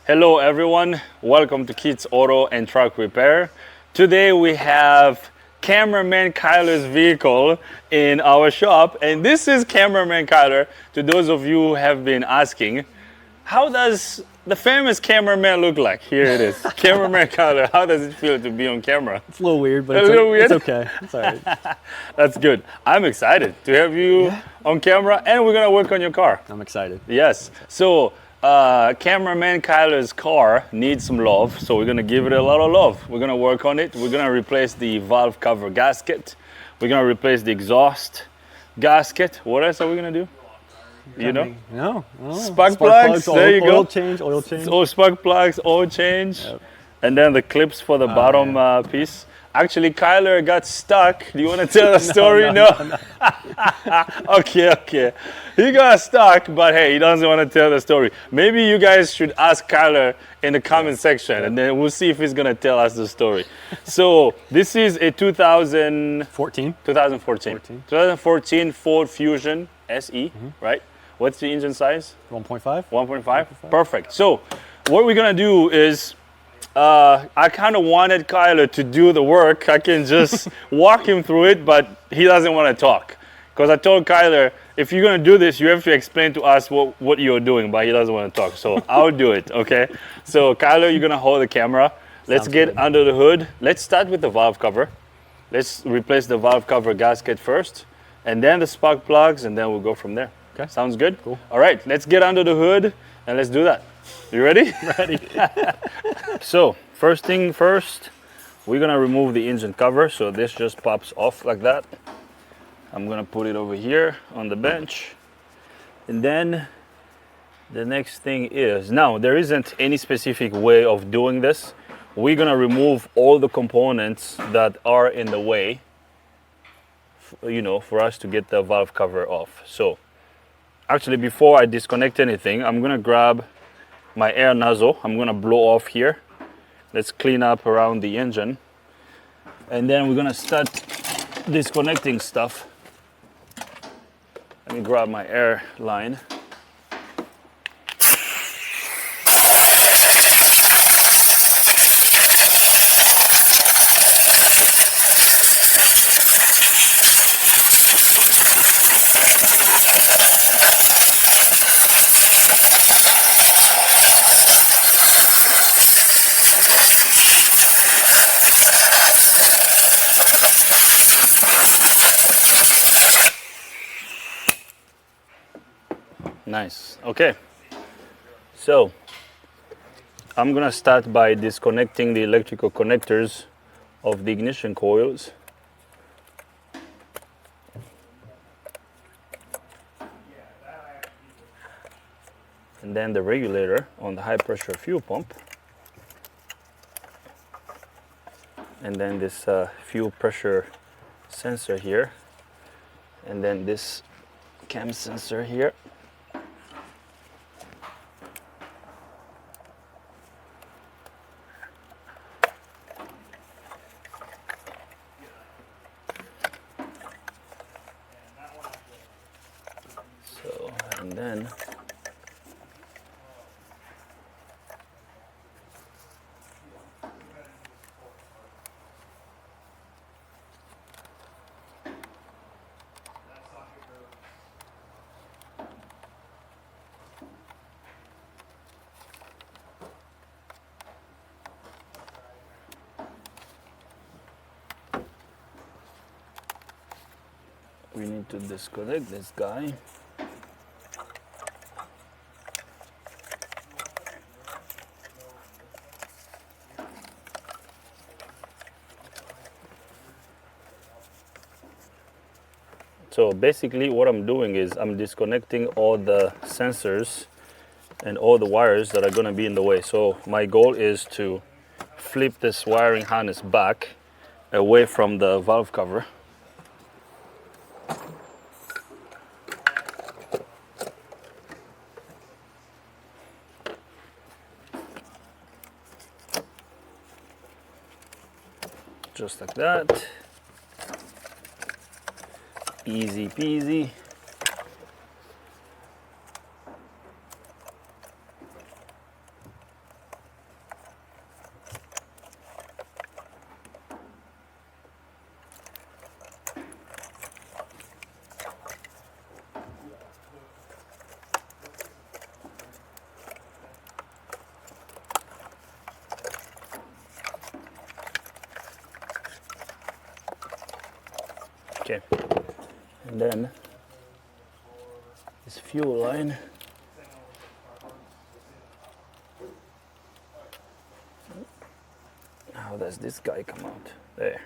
Hello everyone, welcome to Kids Auto and Truck Repair. Today we have Cameraman Kyler's vehicle in our shop, and this is Cameraman Kyler. To those of you who have been asking, how does the famous cameraman look like? Here it is. Cameraman Kyler, how does it feel to be on camera? It's a little weird, but weird? It's okay. It's all right. That's good. I'm excited to have you on camera, and we're gonna work on your car. I'm excited. Yes. So Cameraman Kyler's car needs some love, so we're gonna give it a lot of love. We're gonna work on it. We're gonna replace the valve cover gasket. We're gonna replace the exhaust gasket. What else are we gonna do? You know? No. Spark plugs. There you go. Oil change. Oh, spark plugs, oil change, and then the clips for the bottom piece. Actually, Kyler got stuck. Do you want to tell the story? No. Okay. He got stuck, but hey, he doesn't want to tell the story. Maybe you guys should ask Kyler in the comment section, and then we'll see if he's gonna tell us the story. So this is a 2014 Ford Fusion SE, right? What's the engine size? 1.5. 1.5. Perfect. So what we're gonna do is, I kind of wanted Kyler to do the work. I can just walk him through it, but he doesn't want to talk. Because I told Kyler, if you're going to do this, you have to explain to us what you're doing, but he doesn't want to talk. So I'll do it, okay? So Kyler, you're going to hold the camera. Let's get under the hood. Let's start with the valve cover. Let's replace the valve cover gasket first, and then the spark plugs, and then we'll go from there. Okay. Sounds good? Cool. All right, let's get under the hood, and let's do that. You ready? Ready. So, first thing first, we're gonna remove the engine cover. So this just pops off like that. I'm gonna put it over here on the bench. And then the next thing is, now there isn't any specific way of doing this. We're gonna remove all the components that are in the way, for us to get the valve cover off. So, actually before I disconnect anything, I'm gonna grab my air nozzle. I'm gonna blow off here. Let's clean up around the engine, and then we're gonna start disconnecting stuff. Let me grab my air line. Nice. Okay. So I'm gonna start by disconnecting the electrical connectors of the ignition coils. And then the regulator on the high pressure fuel pump. And then this fuel pressure sensor here. And then this cam sensor here. And then we need to disconnect this guy. So basically what I'm doing is I'm disconnecting all the sensors and all the wires that are going to be in the way. So my goal is to flip this wiring harness back away from the valve cover. Just like that. Easy peasy. Okay, and then this fuel line. How does this guy come out? There.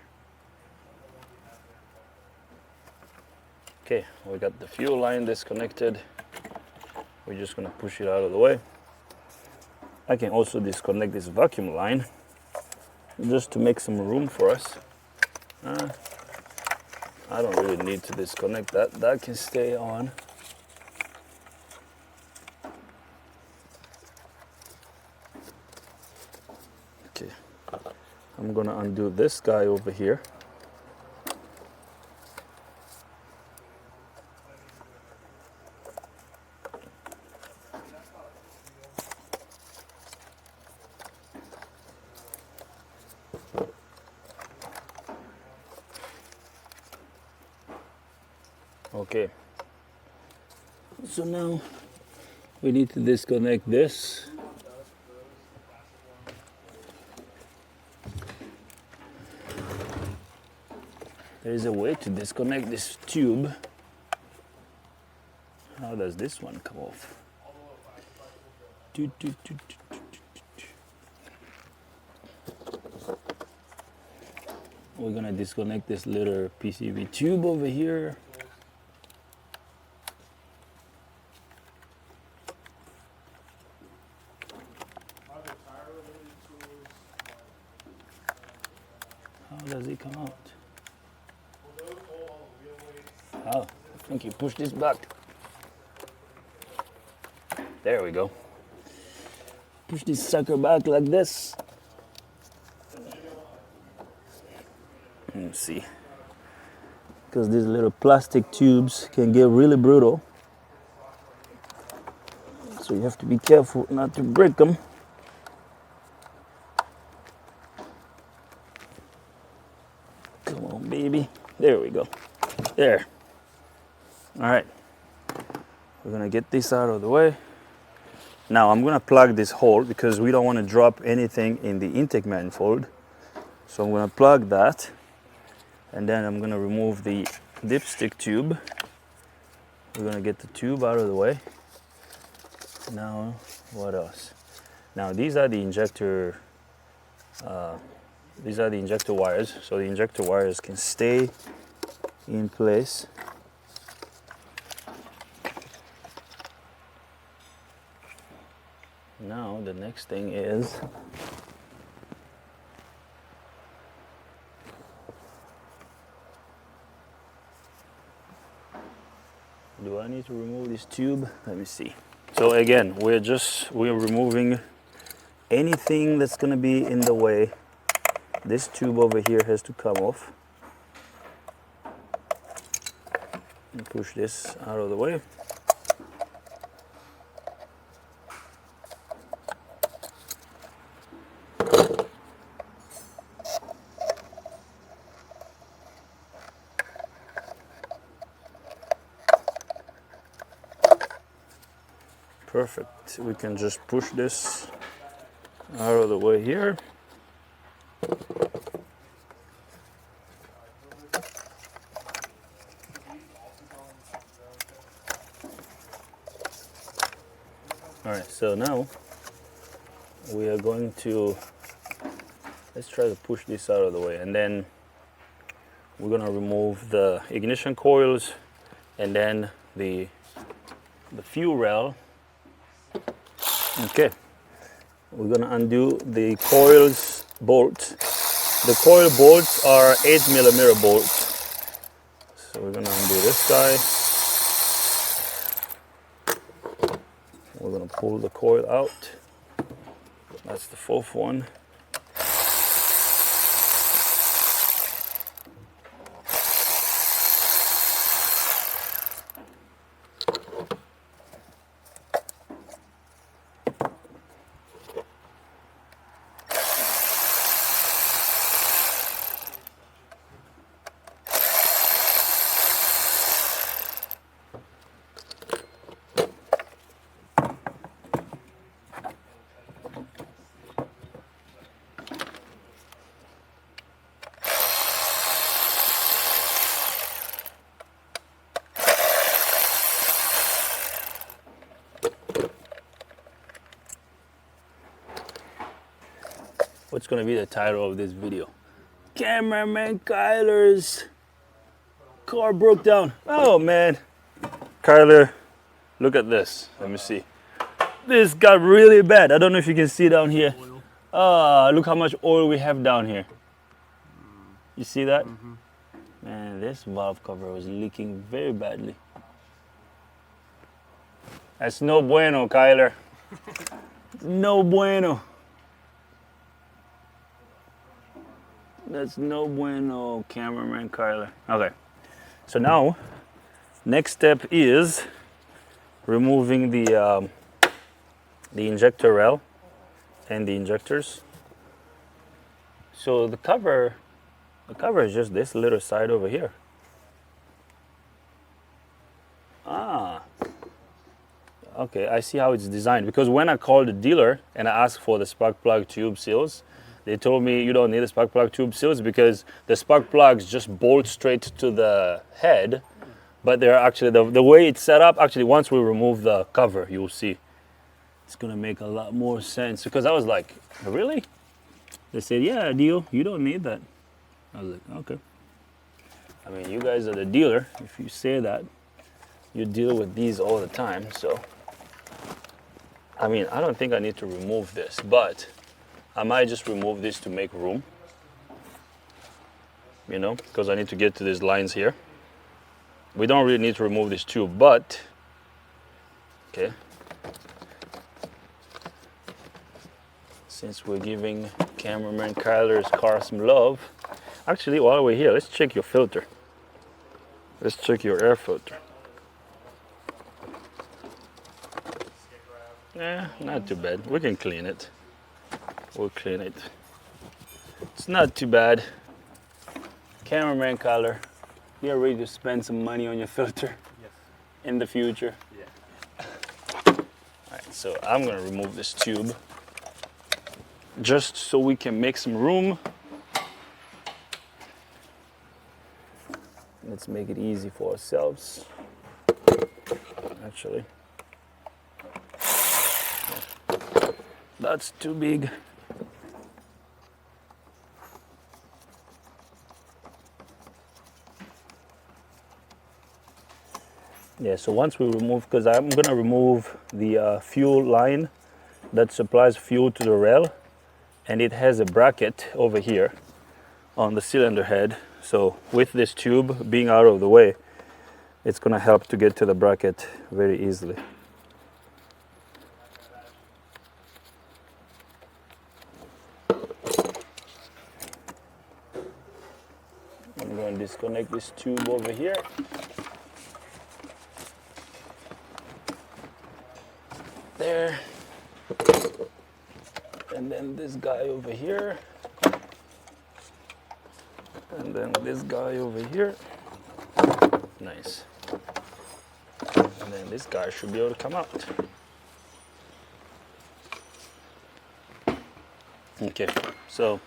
Okay, we got the fuel line disconnected. We're just gonna push it out of the way. I can also disconnect this vacuum line just to make some room for us. I don't really need to disconnect that. That can stay on. Okay, I'm gonna undo this guy over here. Okay, so now we need to disconnect this. There is a way to disconnect this tube. How does this one come off? We're gonna disconnect this little PCB tube over here. How does it come out? Oh, I think you push this back. There we go. Push this sucker back like this. Let's see. Because these little plastic tubes can get really brittle. So you have to be careful not to break them. Come on, baby. There we go. There. All right. We're gonna get this out of the way. Now I'm gonna plug this hole because we don't want to drop anything in the intake manifold. So I'm gonna plug that, and then I'm gonna remove the dipstick tube. We're gonna get the tube out of the way. Now, what else? Now these are the injector wires. So the injector wires can stay in place. Now the next thing is do I need to remove this tube? Let me see. So again, we're removing anything that's gonna be in the way. This tube over here has to come off. And push this out of the way. Perfect. We can just push this out of the way here. All right, so now we are going to, let's try to push this out of the way, and then we're gonna remove the ignition coils and then the fuel rail. Okay, we're gonna undo the coils bolt. The coil bolts are 8mm bolts. So we're gonna undo this guy. We're gonna pull the coil out. That's the fourth one. What's gonna be the title of this video? Cameraman Kyler's car broke down. Oh man. Kyler, look at this. Let me see. This got really bad. I don't know if you can see down here. Look how much oil we have down here. You see that? Man, this valve cover was leaking very badly. That's no bueno, Kyler. No bueno. That's no bueno, Cameraman Kyler. Okay, so now, next step is removing the injector rail and the injectors. So the cover is just this little side over here. Okay, I see how it's designed, because when I called the dealer and I asked for the spark plug tube seals, they told me you don't need the spark plug tube seals because the spark plugs just bolt straight to the head, but they're actually, the way it's set up, actually once we remove the cover, you'll see. It's gonna make a lot more sense, because I was like, really? They said, yeah, deal, you don't need that. I was like, okay. I mean, you guys are the dealer. If you say that, you deal with these all the time, so. I mean, I don't think I need to remove this, but I might just remove this to make room. You know, because I need to get to these lines here. We don't really need to remove this tube, but, okay. Since we're giving Cameraman Kyler's car some love, actually, while we're here, let's check your filter. Let's check your air filter. Not too bad. We can clean it. We'll clean it. It's not too bad. Cameraman Kyler, you're ready to spend some money on your filter? Yes. In the future? Yeah. Alright, so I'm gonna remove this tube just so we can make some room. Let's make it easy for ourselves. Actually, that's too big. Yeah, so once we remove, because I'm gonna remove the fuel line that supplies fuel to the rail, and it has a bracket over here on the cylinder head. So with this tube being out of the way, it's gonna help to get to the bracket very easily. I'm going to disconnect this tube over here. There. And then this guy over here. And then this guy over here. Nice. And then this guy should be able to come out. Okay, so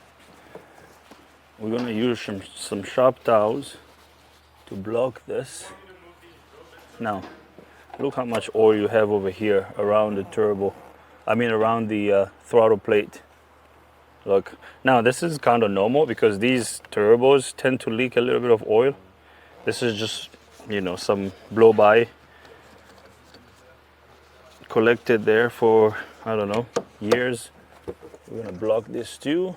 we're gonna use some sharp towels to block this. Now, look how much oil you have over here around the turbo. Around the throttle plate. Look, now this is kind of normal because these turbos tend to leak a little bit of oil. This is just, you know, some blow by collected there for, I don't know, years. We're gonna block this too.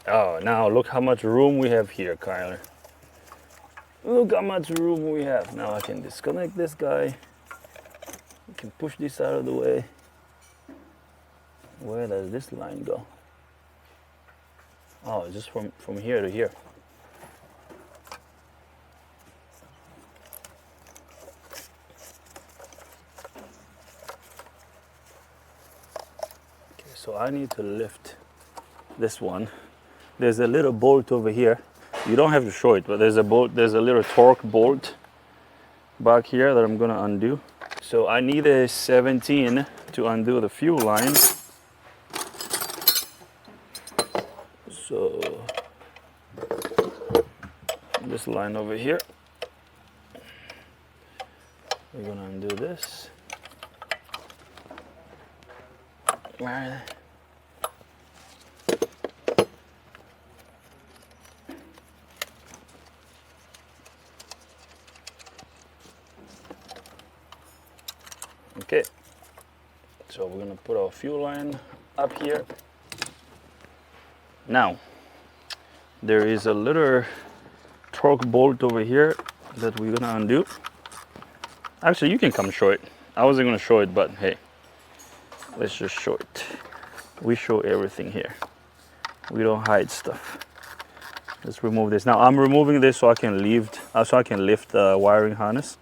Oh, now look how much room we have here, Kyler. Look how much room we have. Now I can disconnect this guy. We can push this out of the way. Where does this line go? Oh, just from here to here. Okay, so I need to lift this one. There's a little bolt over here. You don't have to show it, but there's a bolt, there's a little torque bolt back here that I'm gonna undo. So I need a 17 to undo the fuel line. So this line over here, we're gonna undo this. So we're gonna put our fuel line up here. Now, there is a little torque bolt over here that we're gonna undo. Actually, you can come show it. I wasn't gonna show it, but hey, let's just show it. We show everything here. We don't hide stuff. Let's remove this. Now I'm removing this so I can lift the wiring harness.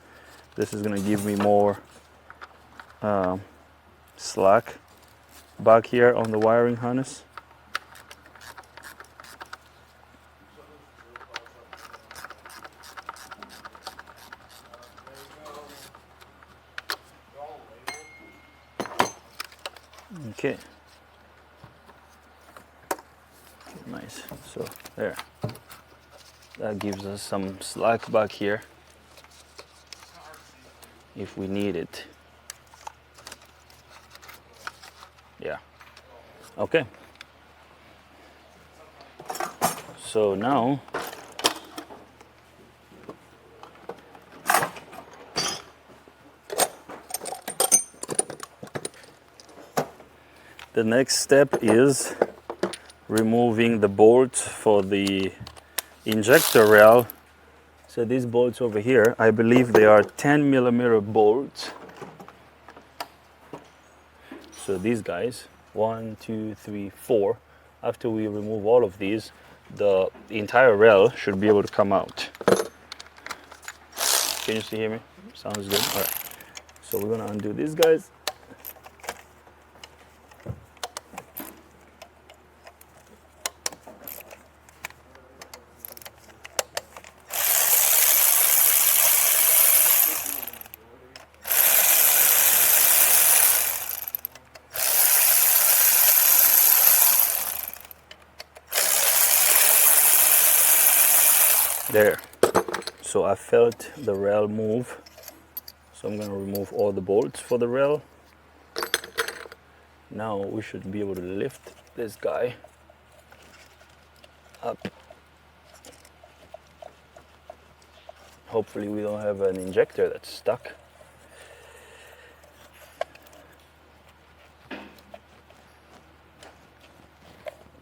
This is gonna give me more slack back here on the wiring harness. Okay. Nice. So there. That gives us some slack back here if we need it. Yeah. Okay. So now the next step is removing the bolts for the injector rail. So these bolts over here, I believe they are 10mm bolts. So these guys, 1, 2, 3, 4. After we remove all of these, the entire rail should be able to come out. Can you still hear me? Sounds good. All right. So we're gonna undo these guys. There. So I felt the rail move. So I'm going to remove all the bolts for the rail. Now we should be able to lift this guy up. Hopefully we don't have an injector that's stuck.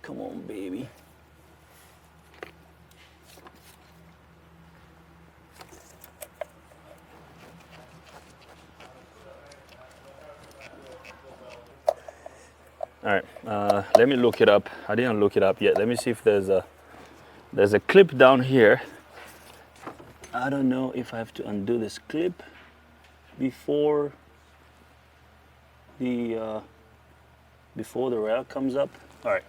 Come on, baby. All right, let me look it up. I didn't look it up yet. Let me see if there's a clip down here. I don't know if I have to undo this clip before the rail comes up. All right,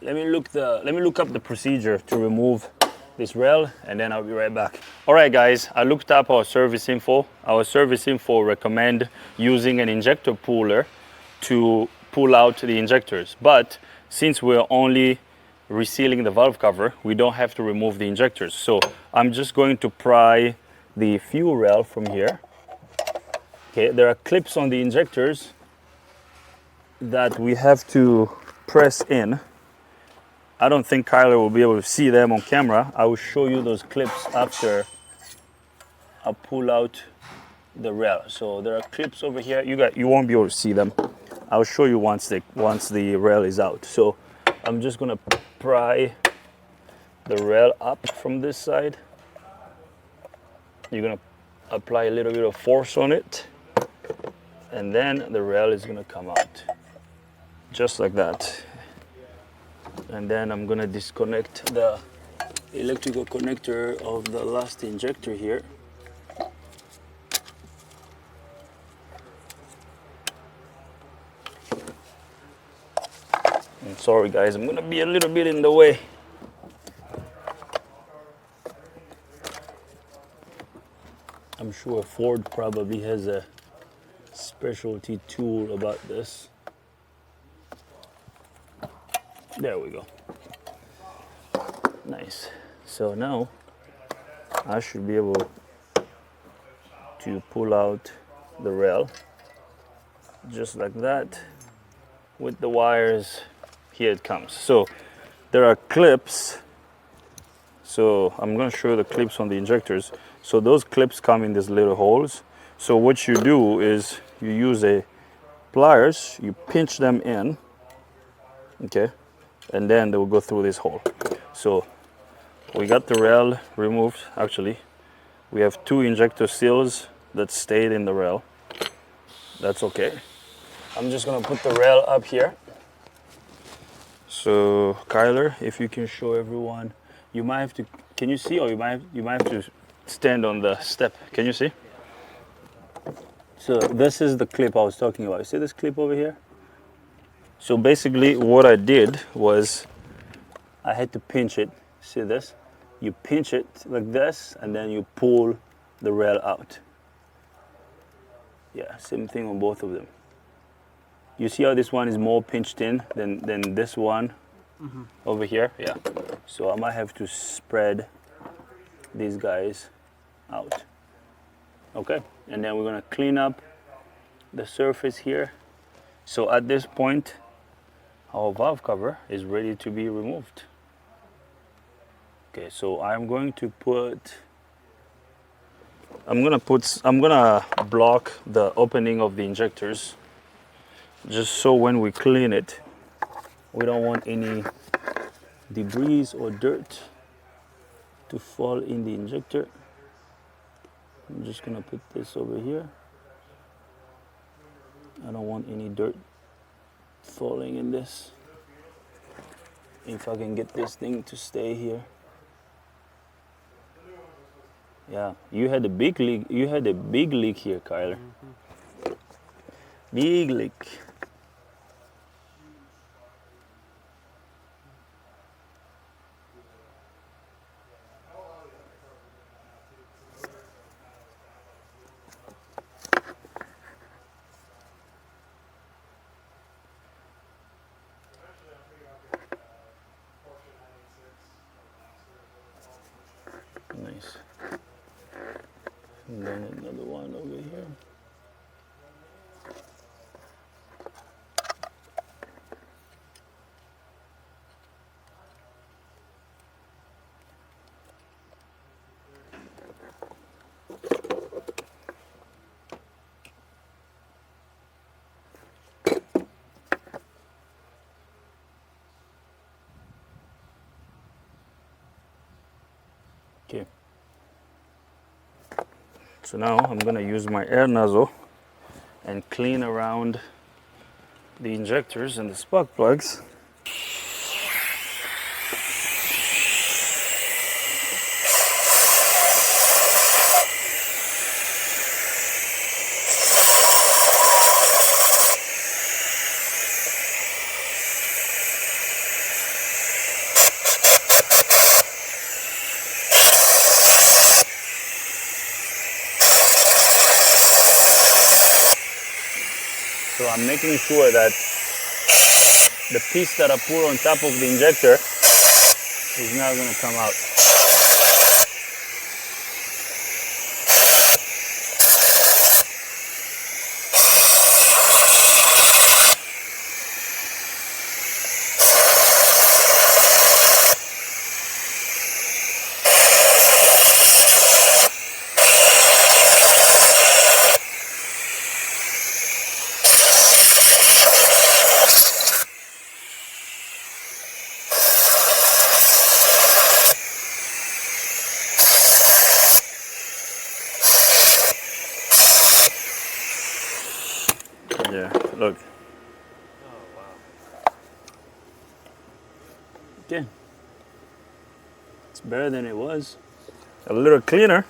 let me look up the procedure to remove this rail, and then I'll be right back. All right, guys, I looked up our service info. Our service info recommend using an injector puller to pull out the injectors, but since we're only resealing the valve cover, we don't have to remove the injectors. So I'm just going to pry the fuel rail from here. Okay, there are clips on the injectors that we have to press in. I don't think Kyler will be able to see them on camera. I will show you those clips after I pull out the rail. So there are clips over here. You won't be able to see them. I'll show you once the rail is out. So I'm just gonna pry the rail up from this side. You're gonna apply a little bit of force on it, and then the rail is gonna come out, just like that. And then I'm gonna disconnect the electrical connector of the last injector here. Sorry guys, I'm gonna be a little bit in the way. I'm sure Ford probably has a specialty tool about this. There we go. Nice. So now I should be able to pull out the rail just like that with the wires. Here it comes. So there are clips. So I'm going to show you the clips on the injectors. So those clips come in these little holes. So what you do is you use a pliers, you pinch them in, okay, and then they will go through this hole. So we got the rail removed. Actually, we have 2 injector seals that stayed in the rail. That's okay. I'm just gonna put the rail up here. So Kyler, if you can show everyone, you might have to, can you see, or you might have to stand on the step. Can you see? So this is the clip I was talking about. You see this clip over here? So basically what I did was I had to pinch it. See this? You pinch it like this and then you pull the rail out. Yeah, same thing on both of them. You see how this one is more pinched in than this one over here? Yeah. So I might have to spread these guys out. Okay, and then we're gonna clean up the surface here. So at this point, our valve cover is ready to be removed. Okay, so I'm gonna block the opening of the injectors, just so when we clean it, we don't want any debris or dirt to fall in the injector. I'm just gonna put this over here. I don't want any dirt falling in this. If I can get this thing to stay here. Yeah, you had a big leak. You had a big leak here, Kyler. Big leak. Nice. And then another one over here. Okay. So now I'm gonna use my air nozzle and clean around the injectors and the spark plugs. So I'm making sure that the piece that I put on top of the injector is not going to come out. Yeah, look. Oh, wow. Okay. It's better than it was. A little cleaner.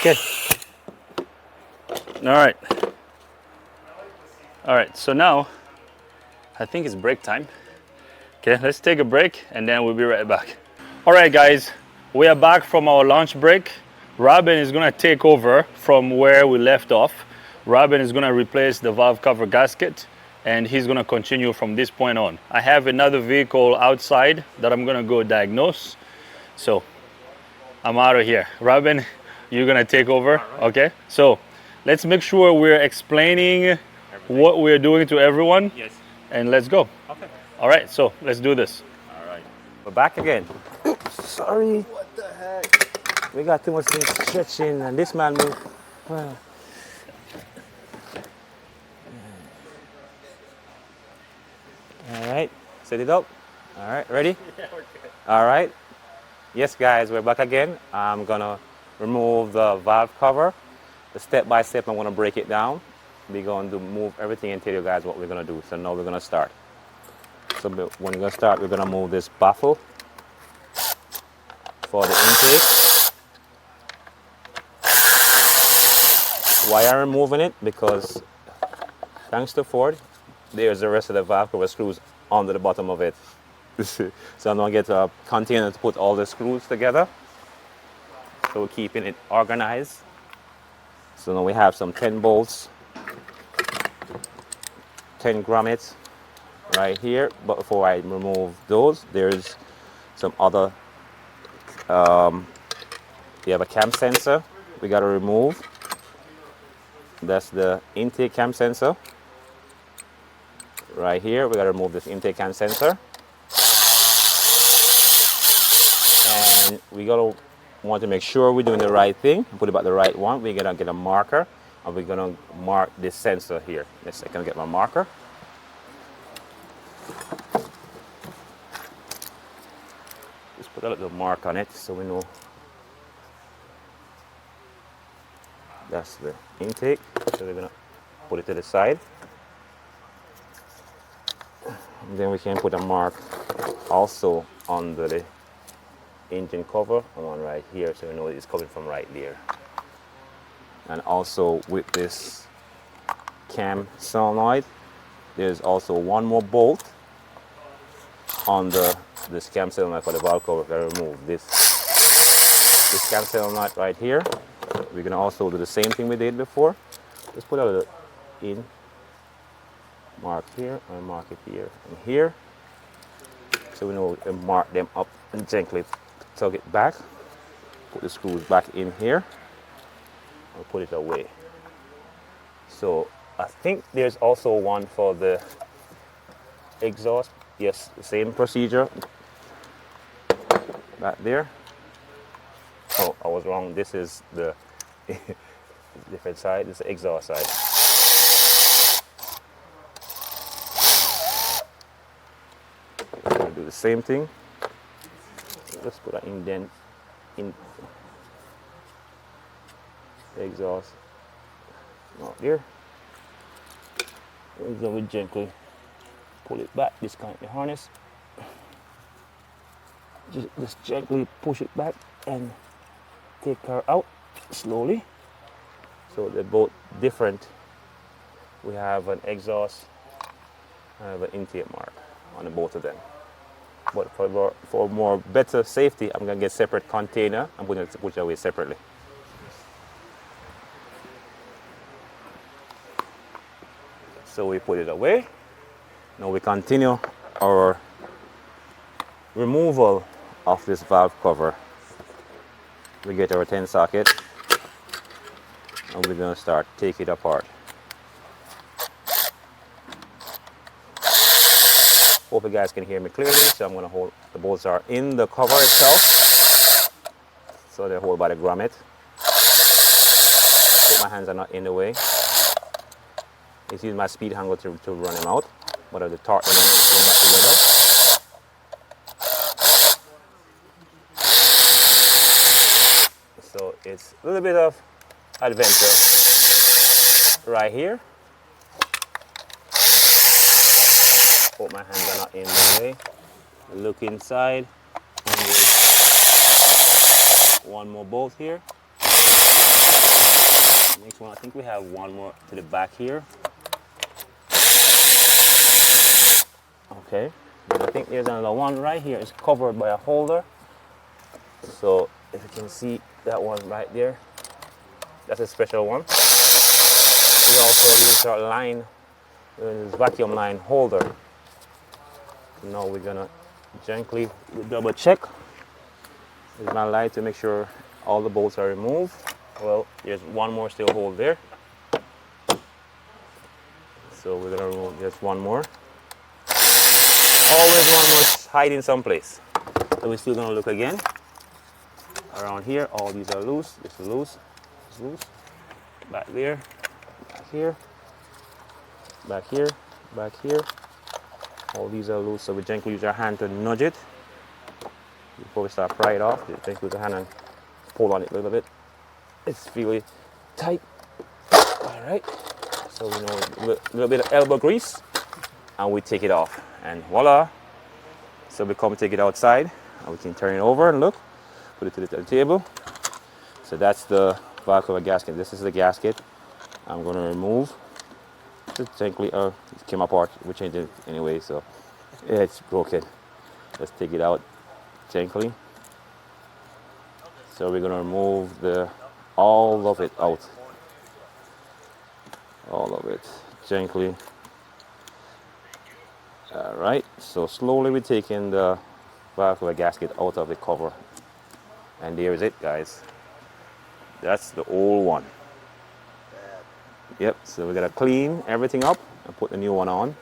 Okay. All right, so now I think it's break time. Okay, let's take a break and then we'll be right back. All right, guys, we are back from our lunch break. Robin is gonna take over from where we left off. Robin is gonna replace the valve cover gasket, and he's gonna continue from this point on. I have another vehicle outside that I'm gonna go diagnose. So I'm out of here. Robin, you're gonna take over, right. okay? So let's make sure we're explaining what we're doing to everyone, Yes. and let's go. Okay. All right, so let's do this. All right. We're back again. Sorry. What the heck? We got too much things stretching and this man moved. Well. All right, set it up. All right, ready? Yeah, we're good. All right. Yes, guys, we're back again. I'm gonna remove the valve cover. The step by step, I'm gonna break it down. We're going to move everything and tell you guys what we're gonna do. So now we're gonna start. So when we're gonna start, we're gonna move this baffle for the intake. Why am I removing it? Because thanks to Ford, there's the rest of the valve cover screws under the bottom of it. So I'm gonna get a container to put all the screws together. So we're keeping it organized. So now we have some 10 bolts, 10 grommets right here. But before I remove those, there's some other, we have a cam sensor we gotta remove. That's the intake cam sensor. Right here, we gotta remove this intake cam sensor. And we gotta want to make sure we're doing the right thing, put it back the right one. We're gonna get a marker and we're gonna mark this sensor here. Let's I can get my marker. Just put a little mark on it so we know that's the intake. So we're gonna put it to the side. And then we can put a mark also under the engine cover, and one right here, so we know it's coming from right there. And also with this cam solenoid, there's also one more bolt under this cam solenoid for the valve cover. We're gonna remove this cam solenoid right here. We're gonna also do the same thing we did before. Just put a little in, mark here, and mark it here and here, so we know we can mark them up and gently tug it back. Put the screws back in here and put it away. So I think there's also one for the exhaust. Yes, the same procedure back there. Oh, I was wrong. This is the different side. This is the exhaust side. Do the same thing. Just put an indent in the exhaust. Not there. We're going to gently pull it back, disconnect the harness. Just gently push it back and take her out slowly. So they're both different. We have an exhaust, I have an intake mark on the both of them. But for more better safety, I'm gonna get separate container. I'm gonna put it away separately. So we put it away. Now we continue our removal of this valve cover. We get our 10 socket and we're gonna start take it apart. Hope you guys can hear me clearly. So I'm gonna hold, the bolts are in the cover itself. So they're held by the grommet. Hope my hands are not in the way. It's using my speed hanger to run them out. But the torque them back together. So it's a little bit of adventure right here. Hope my hands are not in the way. Look inside. And we have one more bolt here. Next one, I think we have one more to the back here. Okay, and I think there's another one right here. It's covered by a holder. So if you can see that one right there, that's a special one. We also use our line, this vacuum line holder. Now we're gonna gently double check with my light to make sure all the bolts are removed. Well, there's one more still hold there. So we're gonna remove just one more. Always one more hiding someplace. So we're still gonna look again. Around here, all these are loose. This is loose. This is loose. Back there. Back here. Back here. Back here. All these are loose. So we gently use our hand to nudge it before we start pry it off. We gently use our hand and pull on it a little bit. It's really tight. All right. So we know a little bit of elbow grease, and we take it off, and voila. So we come take it outside, and we can turn it over and look, put it to the table. So that's the valve cover gasket. This is the gasket. I'm going to remove. Just gently, it came apart. We changed it anyway, so yeah, it's broken. Let's take it out gently. So we're going to remove all of it out. All of it gently. All right, so slowly we're taking the valve cover gasket out of the cover, and there is it, guys. That's the old one. Yep, so we're gonna clean everything up and put the new one on,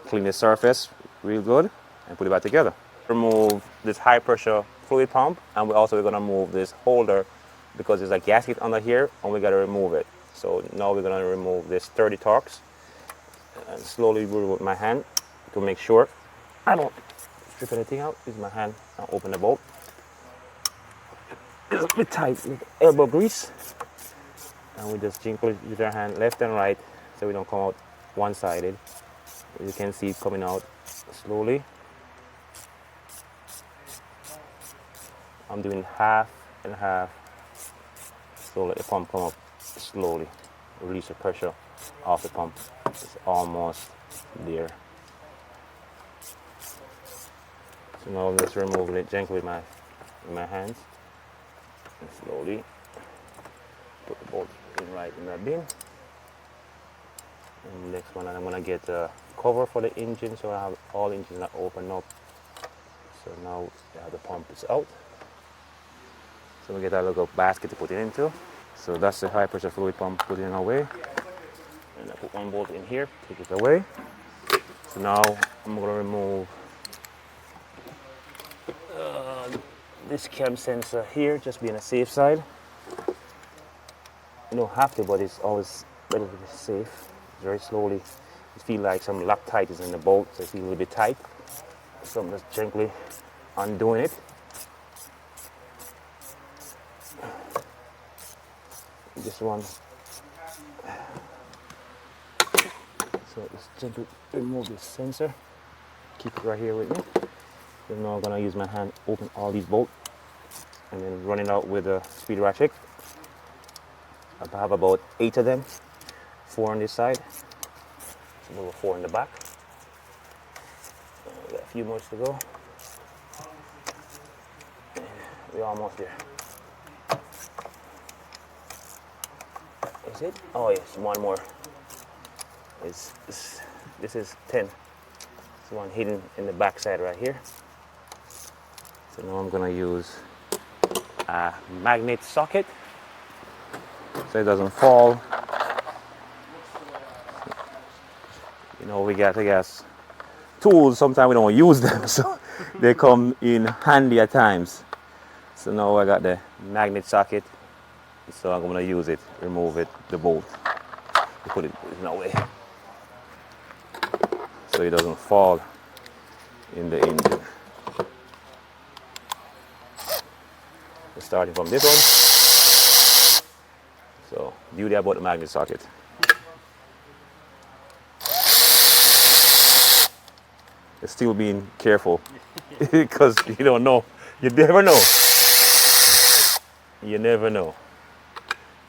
clean the surface real good, and put it back together. Remove this high pressure fluid pump, and we're gonna remove this holder because there's a gasket under here, and we gotta remove it. So now we're gonna remove this 30 Torx, and slowly with my hand to make sure I don't strip anything out. Use my hand and open the bolt. It's a bit tight with elbow grease, and we just gently use our hand left and right so we don't come out one-sided. You can see it coming out slowly. I'm doing half and half, so let the pump come up slowly. Release the pressure off the pump. It's almost there. So now I'm just removing it gently with my hands, and slowly put the bolt right in that bin. And the next one, I'm gonna get a cover for the engine, so I have all engines not open up. So now the pump is out. So we get our little basket to put it into. So that's the high pressure fluid pump, put it away. And I put one bolt in here, take it away. So now I'm gonna remove this cam sensor here, just be on the safe side. You don't have to, but it's always better to be safe. Very slowly. You feel like some Loctite is in the bolt, so it feels a little bit tight. So I'm just gently undoing it. This one. So just gently remove this sensor. Keep it right here with me. Then now I'm gonna use my hand, open all these bolts, and then run it out with a speed ratchet. I have about 8 of them, 4 on this side, so over 4 in the back. We got a few more to go. And we're almost there. Is it? Oh yes, one more. This is 10. It's one hidden in the back side right here. So now I'm gonna use a magnet socket so it doesn't fall. You know, we got, I guess, tools, sometimes we don't use them, so they come in handy at times. So now I got the magnet socket, so I'm gonna use it, remove it, the bolt, put it in a way so it doesn't fall in the engine. Starting from this one. So beauty about the magnet socket. It's still being careful because you don't know. You never know. You never know.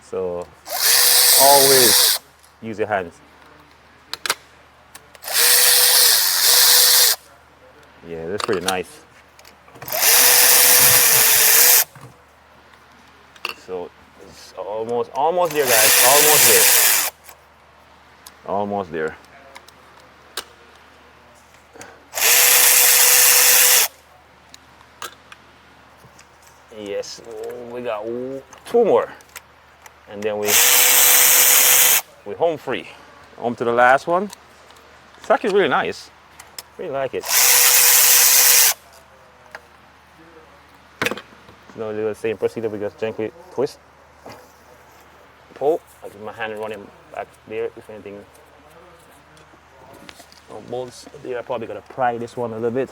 So always use your hands. Yeah, that's pretty nice. So it's almost there, guys. Almost there. Almost there. Yes, we got 2 more. And then we home free. Home to the last one. It's actually really nice. Really like it. Now we do the same procedure, we just gently twist, pull. I keep my hand running back there if anything. No bolts there. I probably gotta pry this one a little bit.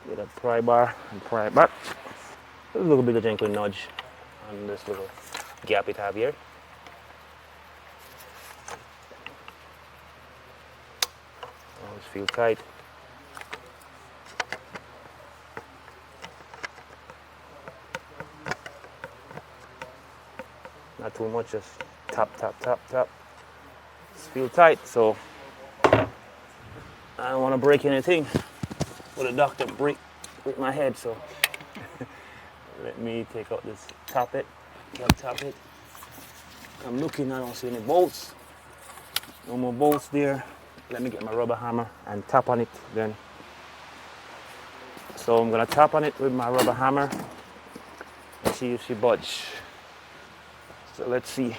Get a pry bar and pry it back. A little bit of gentle nudge on this little gap it have here. Always feel tight. Not too much, just tap, tap, tap, tap. Just feel tight, so I don't want to break anything. For the doctor break my head, so let me take out this top it. I'm looking, I don't see any bolts. No more bolts there. Let me get my rubber hammer and tap on it then. So I'm gonna tap on it with my rubber hammer and see if she budge. So let's see.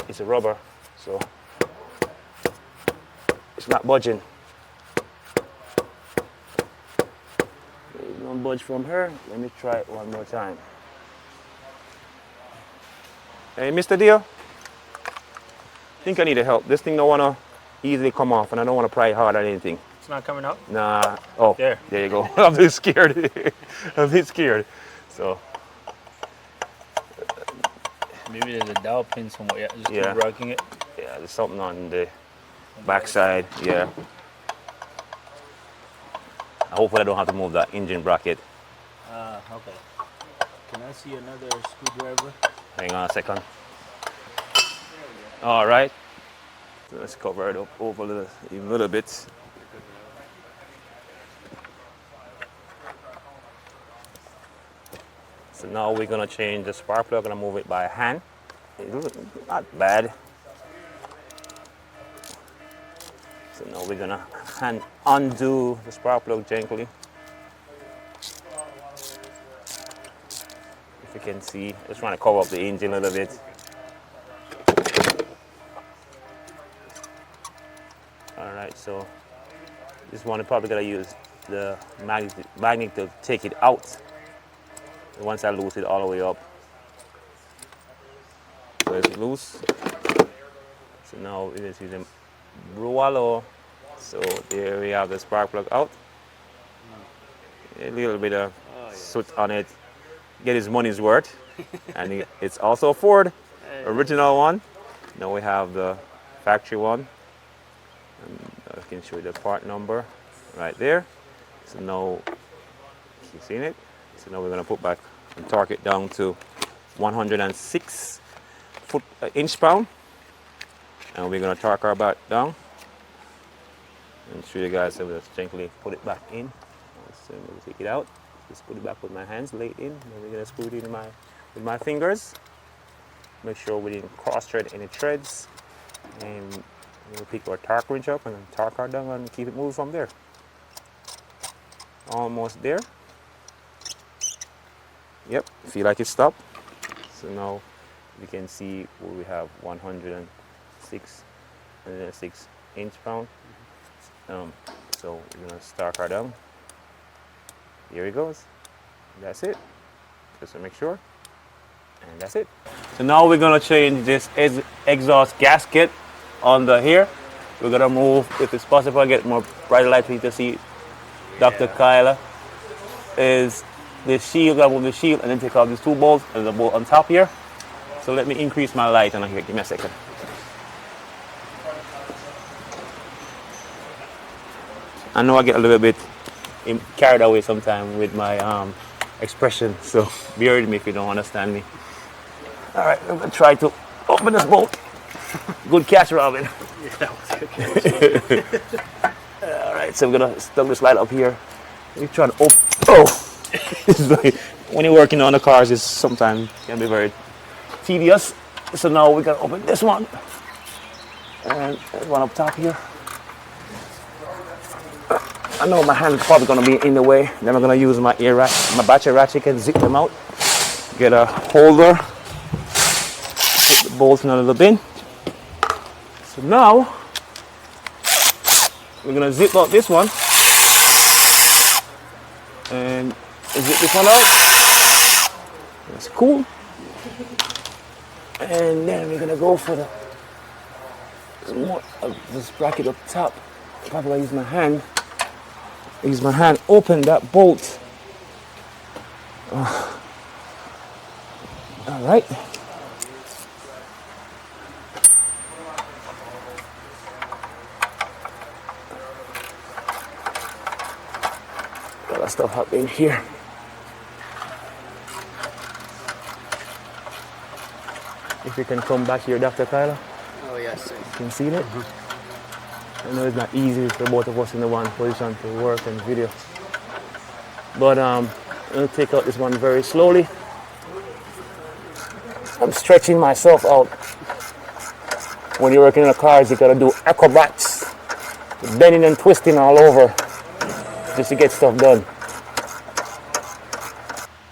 It's a rubber, so it's not budging. There's no budge from her. Let me try it one more time. Hey, Mr. Dio. I think I need help. This thing don't want to easily come off, and I don't want to pry hard on anything. It's not coming out? Nah. Oh, there you go. I'm a bit scared. I'm a bit scared. So. Maybe there's a dowel pin somewhere. Yeah, just Yeah. keep rocking it. Yeah, there's something on the backside. Yeah. Hopefully I don't have to move that engine bracket. Okay. Can I see another screwdriver? Hang on a second. All right. So let's cover it up over a little bit. So now we're gonna change the spark plug. Gonna move it by hand. It's not bad. So now we're gonna hand undo the spark plug gently. If you can see, just trying to cover up the engine a little bit. All right, so this one I'm probably gonna use the magnet to take it out. Once I loose it all the way up. So it's loose. So now it is using Brualo. So there we have the spark plug out. A little bit of soot on it. Get his money's worth. And it's also a Ford, original one. Now we have the factory one. And I can show you the part number right there. So now, you seen it? So now we're going to put back and torque it down to 106 inch-pound. And we're going to torque our back down. And show you guys how to just gently put it back in. So I'm going to take it out. Just put it back with my hands, lay it in. Then we're going to screw it in with my fingers. Make sure we didn't cross-thread any threads. And we'll pick our torque wrench up and torque our down and keep it moving from there. Almost there. Yep, feel like it stopped. So now you can see where we have 106 inch-pound. So we're gonna start her down. Here it goes. That's it. Just to make sure. And that's it. So now we're gonna change this exhaust gasket on the here. We're gonna move, if it's possible, get more bright light for you to see. Dr. Kyler is the shield. I move the shield and then take off these 2 bolts and the bolt on top here. So let me increase my light on here. Give me a second. I know I get a little bit carried away sometimes with my expression, so bear with me if you don't understand me. All right, I'm gonna try to open this bolt. Good catch, Robin. Yeah, that was a good catch. All right, so we're gonna stuck this light up here. We're trying to open. Oh, it's like when you're working on the cars, it's sometimes can be very tedious. So now we can open this one. And there's one up top here. I know my hand's probably gonna be in the way. Then I'm gonna use my battery ratchet and zip them out. Get a holder. Put the bolts in a little bin. So now we're gonna zip out this one and zip this one out. That's cool. And then we're gonna go for this bracket up top. Probably use my hand. Open that bolt. All right. Got that stuff up in here. If you can come back here, Dr. Kyler. Oh yes, sir. You can see it. I know it's not easy for both of us in the one position to work and video. But I'm going to take out this one very slowly. I'm stretching myself out. When you're working in the cars, you got to do acrobats. Bending and twisting all over just to get stuff done.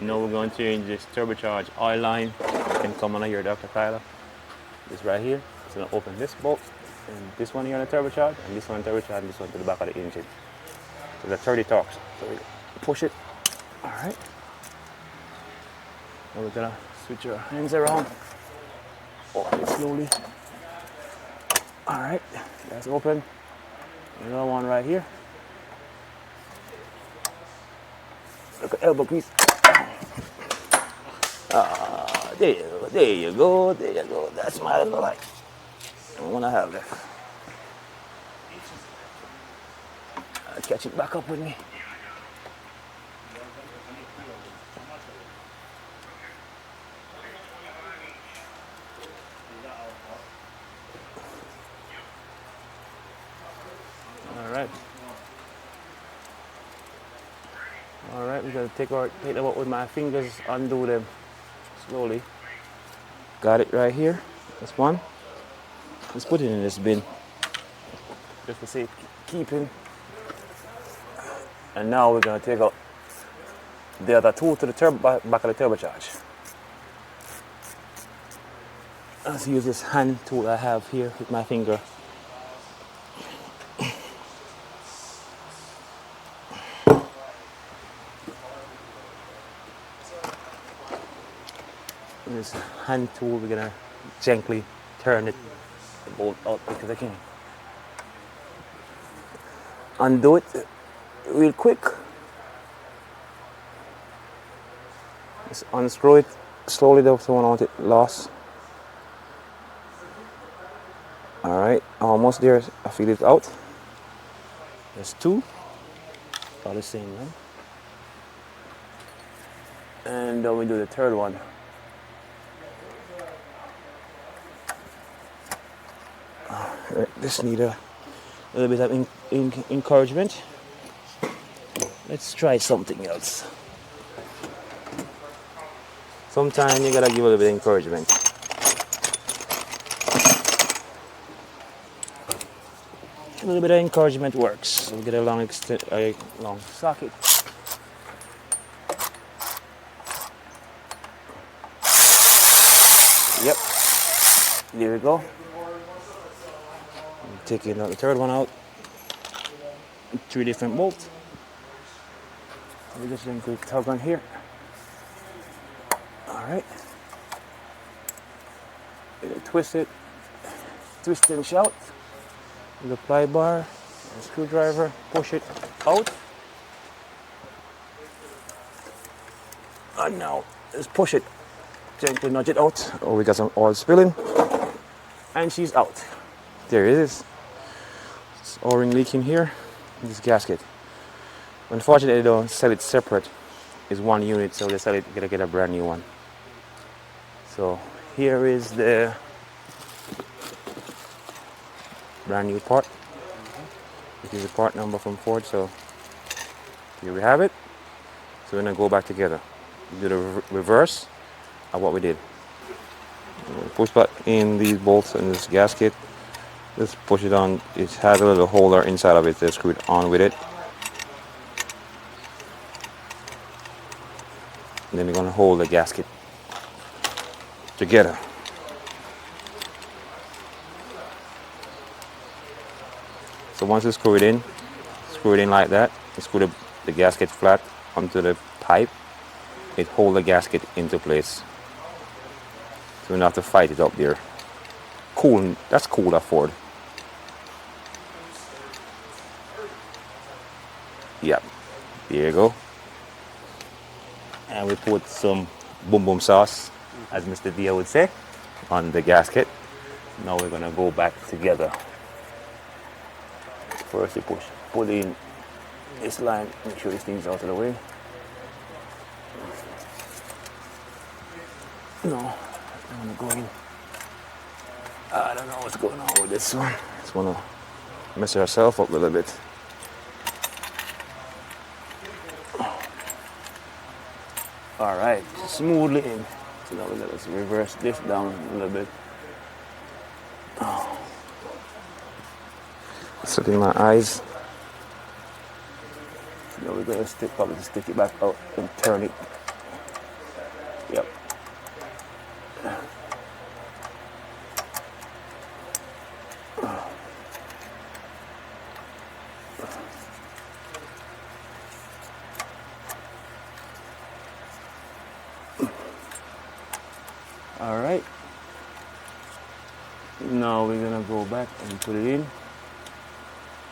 Now we're going to change this turbocharged oil line. You can come on here, Dr. Kyler. This right here. It's going to open this bolt. And this one here on the turbocharge, and this one turbocharge, and this one to the back of the engine. So the 30 torques. So we push it. All right. Now we're gonna switch our hands around. Open it slowly. All right. That's open. Another one right here. Look at elbow grease. There you go. There you go. That's my little light. The one I have left. I'll catch it back up with me. All right, we're gonna take them out with my fingers, undo them slowly. Got it right here. That's one. Let's put it in this bin, just for safe keeping. And now we're gonna take out the other two to the back of the turbocharge. Let's use this hand tool I have here with my finger. This hand tool, we're gonna gently turn it, the bolt out because I can undo it real quick. Just unscrew it slowly though, so I don't want it lost. All right, almost there. I feel it out. There's two, all the same, right? And then we do the third one. This need a little bit of encouragement. Let's try something else. Sometimes you gotta give a little bit of encouragement. A little bit of encouragement works. We'll get a long socket. Yep. There we go. Taking the third one out. 3 different bolts. We're just going to tug on here. All right. Twist it. Twist and shout. With a ply bar, a screwdriver, push it out. And now let's push it. Gently nudge it out. Oh, we got some oil spilling. And she's out. There it is. It's O-ring leaking here. This gasket. Unfortunately, they don't sell it separate. It's one unit, so they sell it. Gotta get a brand new one. So here is the brand new part. This is the part number from Ford. So here we have it. So we're gonna go back together. Do the reverse of what we did. Push back in these bolts and this gasket. Just push it on. It has a little holder inside of it. Just screw it on with it. And then you're going to hold the gasket together. So once you screw it in like that, you screw the gasket flat onto the pipe. It holds the gasket into place. So you don't have to fight it up there. Cool, that's cool at Ford. Yep, there you go. And we put some boom boom sauce, as Mr. Dia would say, on the gasket. Now we're gonna go back together. First you put in this line, make sure this thing's out of the way. No, I'm gonna go in. I don't know what's going on with this one. Just wanna mess yourself up a little bit. All right, smoothly in. So now let's reverse this down a little bit. Set in my eyes. Now we're gonna probably stick it back out and turn it. Yep. All right. Now we're gonna go back and put it in.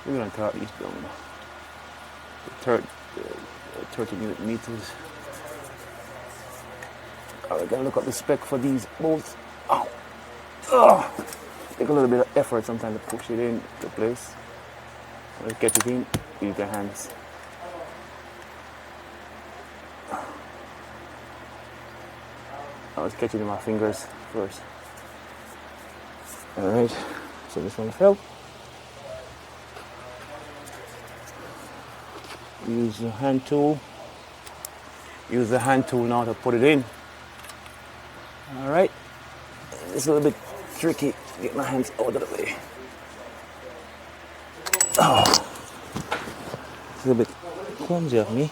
We're gonna start these down. 30 meters. All right, gotta look up the spec for these bolts. Ow. Ugh. Take a little bit of effort sometimes to push it in to place. When you get it in, use your hands. I was catching in my fingers first. All right, so this one fell. Use the hand tool. Use the hand tool now to put it in. All right, it's a little bit tricky. Get my hands out of the way. Oh, it's a little bit clumsy of me.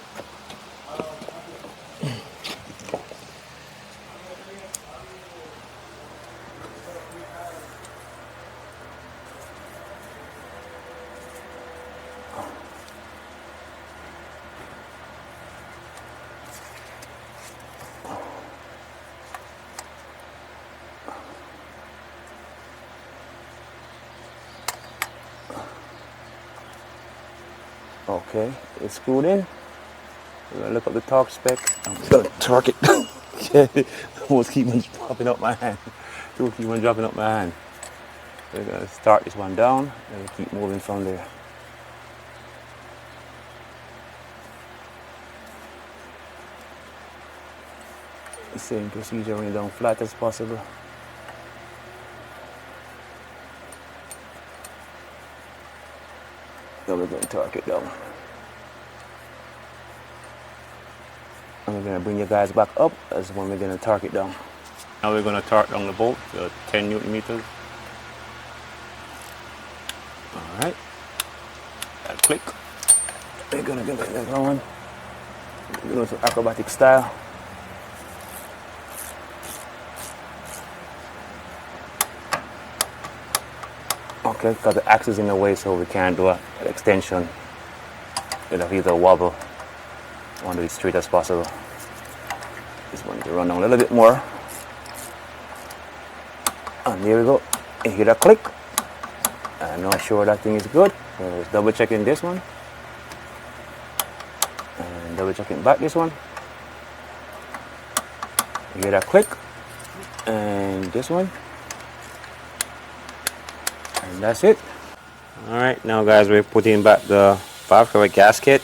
Okay, it's screwed in. We're gonna look up the torque spec. I'm just gonna torque it. Okay, almost keep on dropping up my hand. Keep on dropping up my hand. We're gonna start this one down and we'll keep moving from there. The same procedure, bring it down flat as possible. Then we're going to torque it down. And we're going to bring you guys back up as when we're going to torque it down. Now we're going to torque down the bolt to 10 Newton meters. All right. And click. We're going to get that going. We're going to acrobatic style. Okay, because the axe is in the way, so we can't do an extension. It'll either wobble. I want to be straight as possible. Just want to run down a little bit more. And there we go. You hear that click? I'm not sure that thing is good. So let's double checking this one. And double checking back this one. You hear that click? And this one. And that's it. All right, now guys, we're putting back the valve cover gasket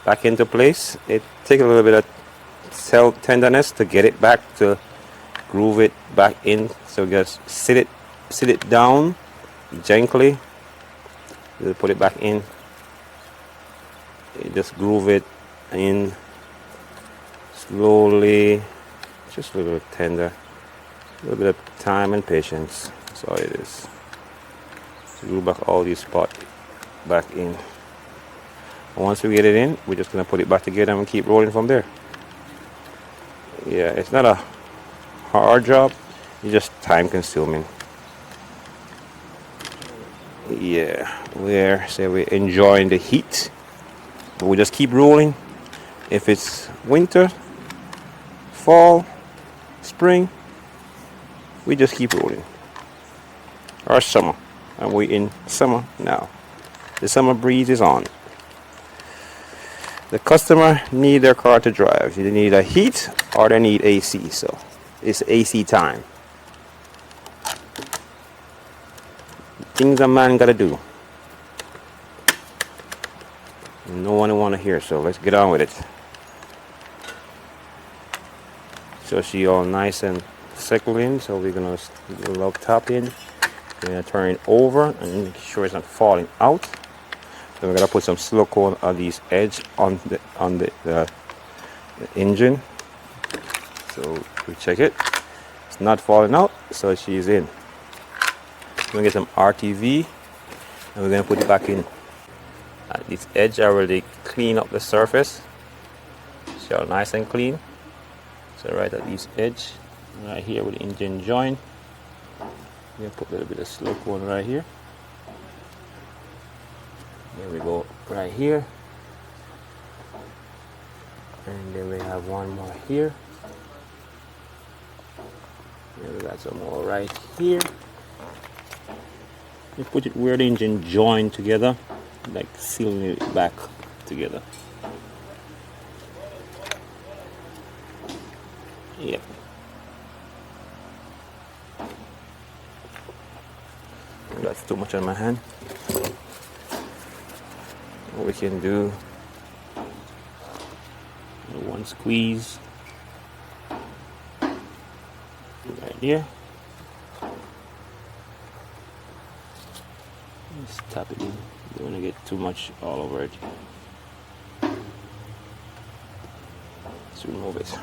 back into place. It takes a little bit of tenderness to get it back, to groove it back in. So just sit it down gently. You put it back in. You just groove it in slowly, just a little tender. A little bit of time and patience. That's all it is. Glue back all these spots back in. And once we get it in, we're just gonna put it back together and keep rolling from there. Yeah, it's not a hard job. It's just time consuming. Yeah, we're enjoying the heat, but we just keep rolling. If it's winter, fall, spring, we just keep rolling. Or summer, and we're in summer now. The summer breeze is on. The customer need their car to drive. They need a heat or they need AC, so it's AC time. Things a man gotta do. No one want to hear, so let's get on with it. So she all nice and settled in, so we're gonna lock top in. We're gonna turn it over and make sure it's not falling out. Then we're gonna put some silicone on these edge on the engine. So we check it. It's not falling out, so she's in. We're gonna get some RTV and we're gonna put it back in. At this edge, I already clean up the surface. See how nice and clean. So right at this edge, right here with the engine joint, we're gonna put a little bit of silicone right here. There we go, right here. And then we have one more here. Then we got some more right here. You put it where the engine joined together, like sealing it back together. Yep. That's too much on my hand. What we can do, one squeeze right here. Just tap it in. You don't want to get too much all over it. Let's remove it.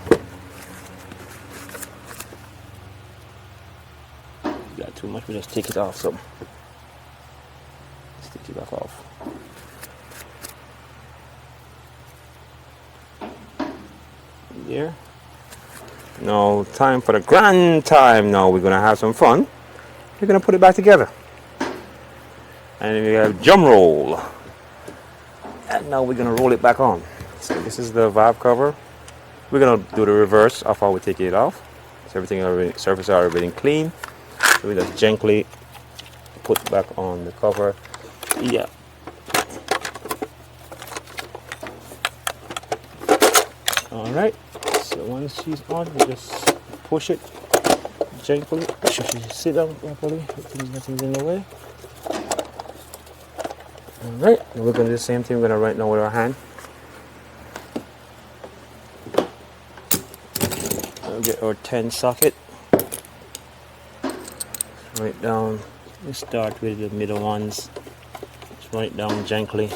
If you got too much, we just take it off. So let's take it back off. There. Now, time for the grand time. Now we're gonna have some fun. We're gonna put it back together. And we have drum roll. And now we're gonna roll it back on. So this is the valve cover. We're gonna do the reverse of how we take it off. So everything already, surface already been clean. So we just gently put back on the cover. Yeah. All right. So once she's on, we just push it gently. Make sure she sit down properly. Nothing's in the way. Alright, we're going to do the same thing. We're going to right now with our hand. We'll get our 10 socket. Right down. We start with the middle ones. Just run it down gently.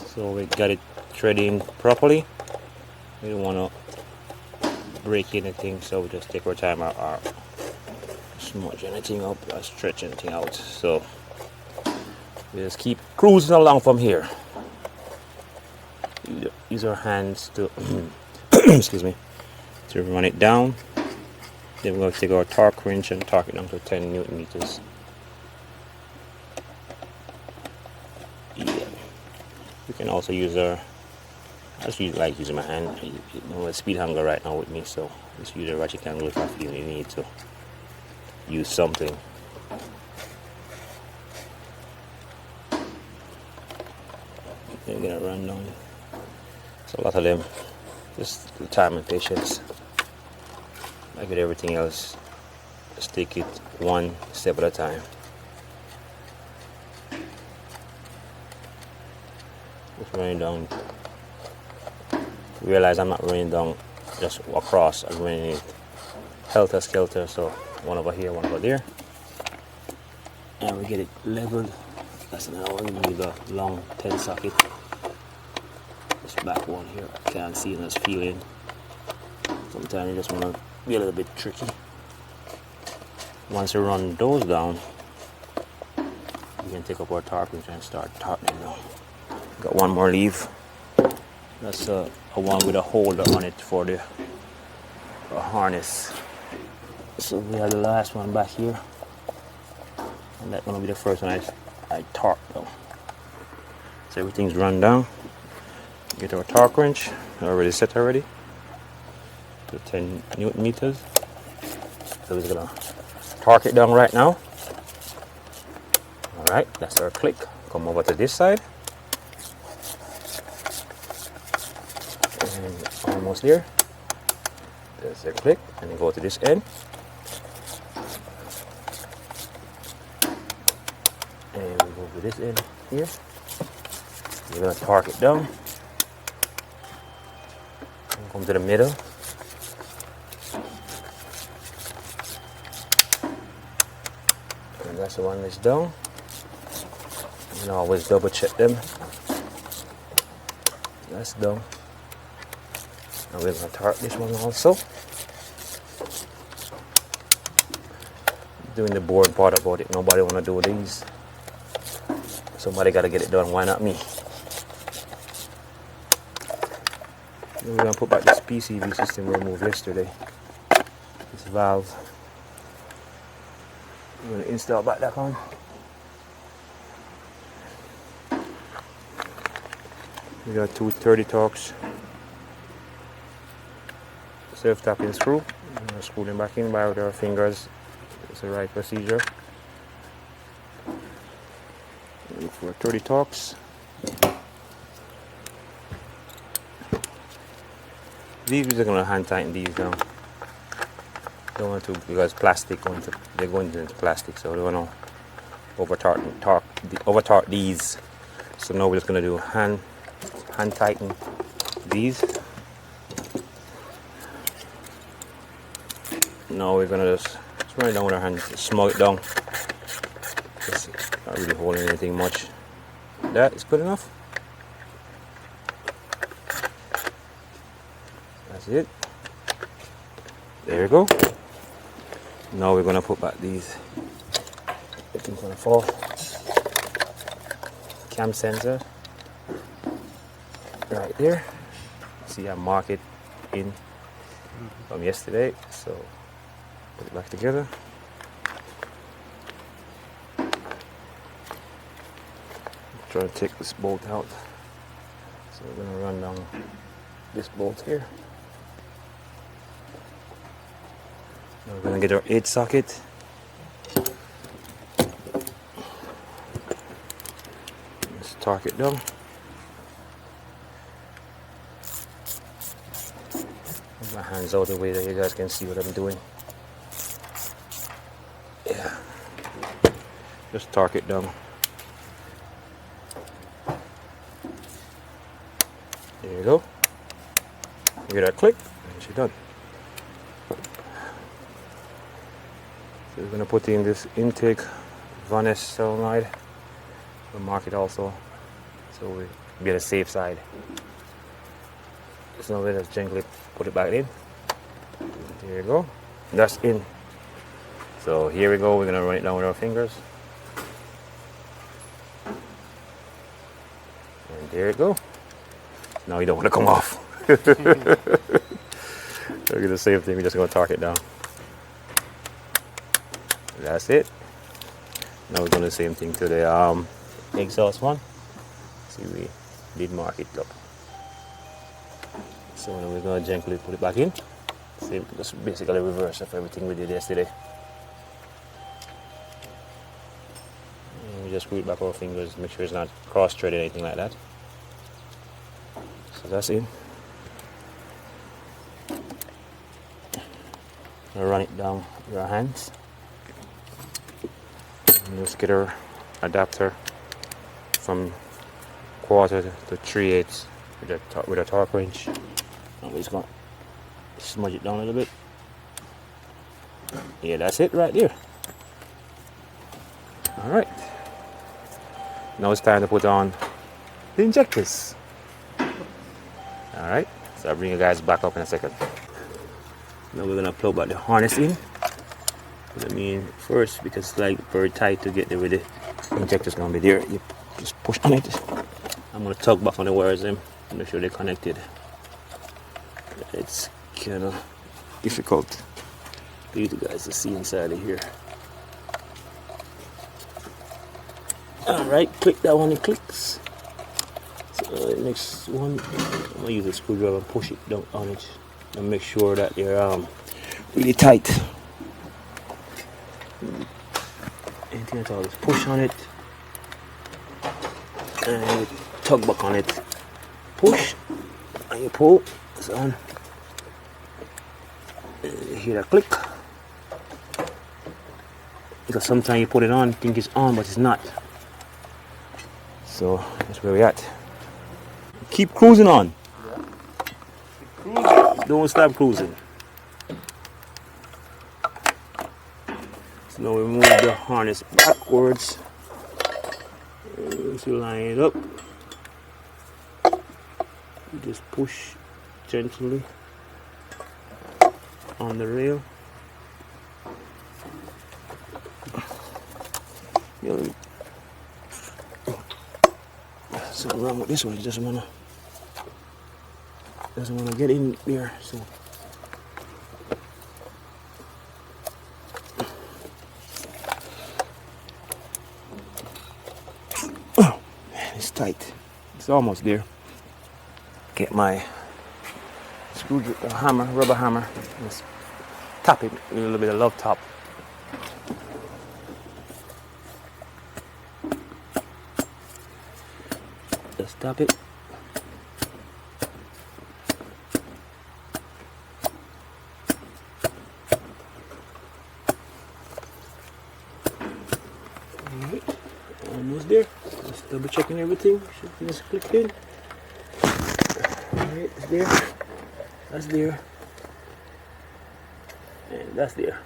So we got it threading properly. We don't want to break anything, so we just take our time or smudge anything up or stretch anything out. So we just keep cruising along from here. Use our hands to excuse me, to run it down. Then we're going to take our torque wrench and torque it down to 10 Newton meters. Yeah. We can also use our, I just like using my hand. You know, a speed hanger right now with me, so just use a ratchet angle if I feel you need to use something. They're gonna run down. It's a lot of them. Just the time and patience. Like with everything else, just take it one step at a time. Just running down. Realize I'm not running down just across. I'm running it helter skelter. So one over here, one over there, and we get it leveled. That's another one. We need a long 10 socket. This back one here, I can't see it, it's feeling. So Sometimes you just want to be a little bit tricky. Once you run those down, you can take up our torque wrench and start tightening down. Got one more leaf. That's a one with a holder on it for the harness. So we have the last one back here, and that's gonna be the first one I torque down. So everything's run down. Get our torque wrench already set already to 10 Newton meters. So we're gonna torque it down right now. All right, that's our click. Come over to this side. And almost there. There's a click, and then go to this end. And we go to this end here. We're gonna torque it down. And come to the middle. And that's the one that's down. You can always double check them. That's done. And we're gonna torque this one also. Doing the boring part about it. Nobody wanna do these. Somebody gotta get it done. Why not me? We're gonna put back this PCV system we removed yesterday. This valve. We're gonna install back that on. We got two 30 torques. Self-tapping screw. We're gonna screw them back in by with our fingers. It's the right procedure. Look for 30 torques. These are gonna hand tighten these down. Don't want to because plastic they're going into plastic, so they wanna over torque these. So now we're just gonna do hand tighten these. Now we're gonna just run it down with our hand, smug it down. Just not really holding anything much. That is good enough. That's it. There you go. Now we're gonna put back these. Everything's gonna fall. Cam sensor. Right there. See, I mark it in from yesterday. So put it back together. Try to take this bolt out. So we're gonna run down this bolt here. Now we're gonna get our 8 socket. Let's torque it down. Put my hands out of the way that you guys can see what I'm doing. Yeah. Just torque it down. There you go. You get that click, and she's done. So we're gonna put in this intake varnish solenoid. We'll mark it also, so we be on the safe side. So now we just gently put it back in. There you go. That's in. So here we go. We're gonna run it down with our fingers. And there you go. Now you don't want to come off. Look at the same thing. We're just gonna torque it down. That's it. Now we're doing the same thing to the exhaust one. See, we did mark it up. So now we're gonna gently put it back in. Same, just basically reverse of everything we did yesterday. And we just screw it back our fingers, make sure it's not cross-threaded or anything like that. So that's it. Now run it down with our hands. And just get our adapter from 1/4 to 3/8 with a torque wrench. And we're just gonna smudge it down a little bit. Yeah, that's it right there. All right. Now it's time to put on the injectors. All right. So I'll bring you guys back up in a second. Now we're gonna plug back the harness in. But I mean first, because it's like very tight to get there with the injector's gonna be there. You just push on it. I'm gonna tug back on the wires and make sure they're connected. It's kind of difficult for you guys to see inside of here. Alright, click that one, it clicks. So next one, I'm gonna use a screwdriver and push it down on it and make sure that they're really tight. Anything at all, just push on it and tug back on it. Push and you pull. It's on. You hear that click? Because sometimes you put it on, think it's on, but it's not. So that's where we're at. Keep cruising on. Don't stop cruising. So now we move the harness backwards. To line it up. You just push gently on the rail. Something wrong with this one. It doesn't wanna get in there. So oh man, it's tight. It's almost there. Get my screwdriver, hammer, rubber hammer. Just tap it with a little bit of love top. Just tap it. Alright, almost there. Just double checking everything. Should be just clicked in. Alright, it's there. That's there. And that's there.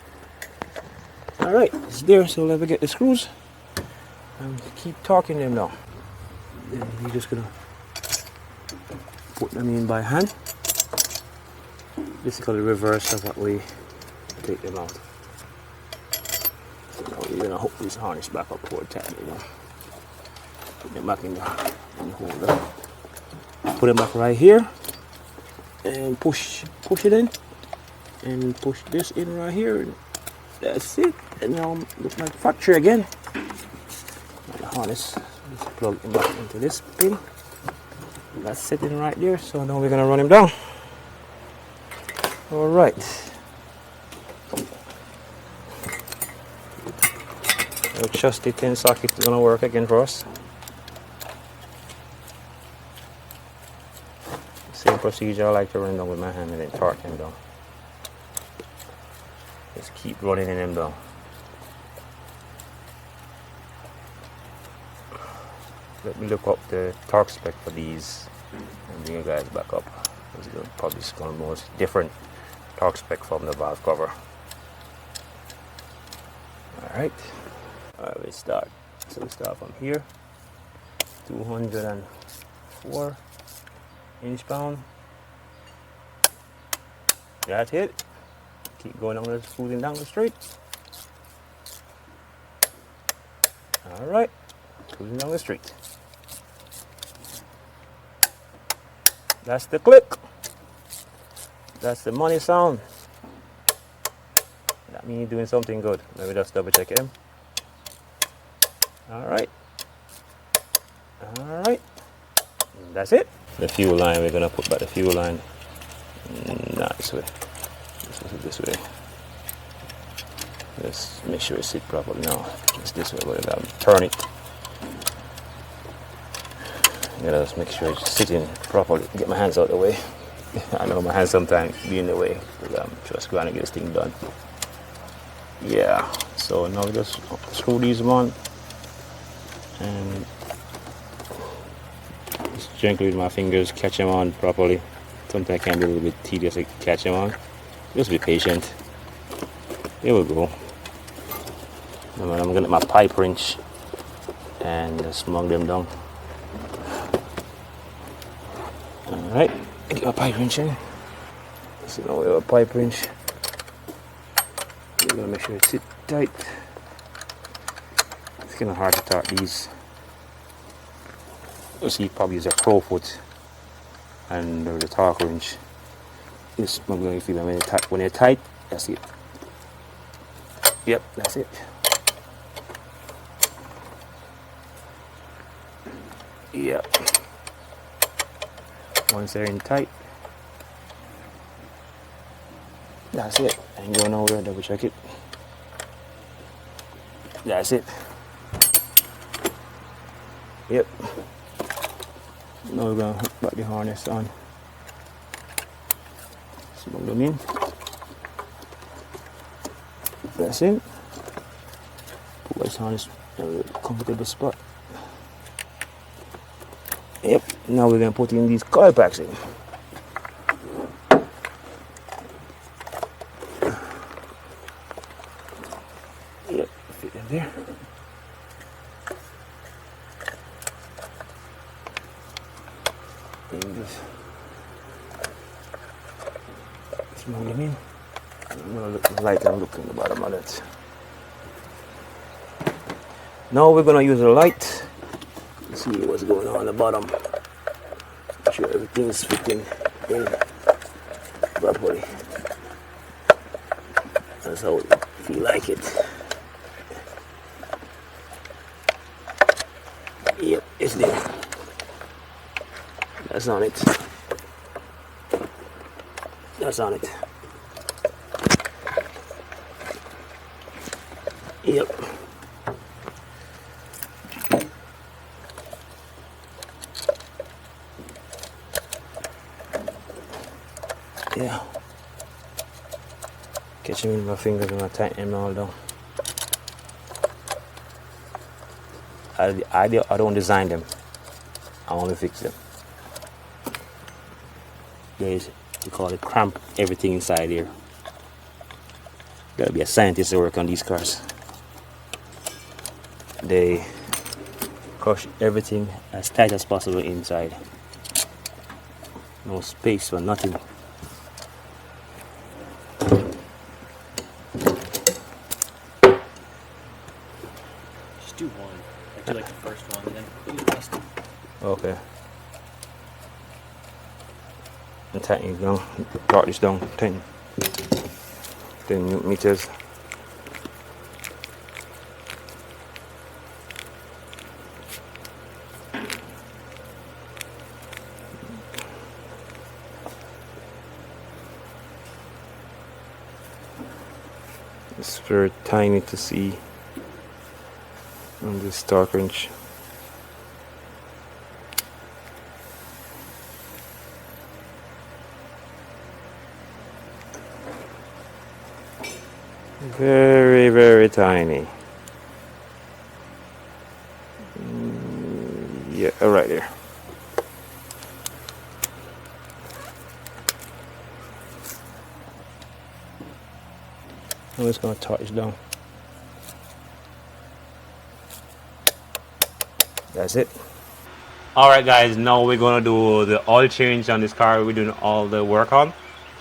Alright, it's there, so let me get the screws and keep torquing them now. Then you're just gonna put them in by hand. This is called the reverse of what we take them out. So now you're gonna hook this harness back up toward tight, you know. Put them back in the holder. Put them back right here and push it in and push this in right here. That's it. And now look like factory again. And the harness is plugged back into this pin. That's sitting right there. So now we're gonna run him down. All right. Our trusty tin socket is gonna work again for us. Same procedure. I like to run down with my hand and then torque him down. Just keep running him down. Let me look up the torque spec for these and bring you guys back up. It's probably going to be most different torque spec from the valve cover. Alright, let's start. So we start from here. 204 inch-pound. That's it. Keep going on this, cruising down the street. Alright, cruising down the street. That's the click. That's the money sound. That means you're doing something good. Let me just double check him. Alright. Alright. That's it. The fuel line, we're gonna put back the fuel line. Not this way. This way. Let's make sure it sits properly now. It's this way, but I'll turn it. Just make sure it's sitting properly. Get my hands out of the way. I know my hands sometimes be in the way because I'm just trying to get this thing done. Yeah, so now we just screw these on and just gently with my fingers catch them on properly. Sometimes it can be a little bit tedious to catch them on. Just be patient. There we go. And then I'm gonna get my pipe wrench and just smug them down. Alright, get my pipe wrench in. So now we have a pipe wrench. we're gonna make sure it sits tight. It's kind of hard to torque these. You see, probably use a pro foot and the torque wrench. This I'm going to feel them when they're tight. That's it. Yep, that's it. Yep. Once they're in tight, that's it. Ain't going nowhere. Double check it. That's it. Yep. Now we're gonna hook back the harness on. Smuggle them in. That's it. Put this harness in a comfortable spot. Yep. Now we're gonna put in these coil packs in. Yep. Fit them there. Smuggle them in. I'm gonna look light and look in the bottom of that. Now we're gonna use a light. See what's going on the bottom. Make sure everything's fitting in properly. That's how we feel like it. Yep, it's there. That's on it. That's on it. Yep. Yeah. Catch them in my fingers and I tighten them all down. I don't design them. I only fix them. There's, we call it cramp everything inside here. Gotta be a scientist to work on these cars. They crush everything as tight as possible inside. No space for nothing. Just do one. I do like the first one and then do the rest. Okay. And tighten it down. Torque this down. Tighten. 10 Newton meters. It's very tiny to see on this torque wrench. Very, very tiny. Yeah, right there. I'm just going to torque this down. That's it. Alright guys, now we're going to do the oil change on this car. We're doing all the work on.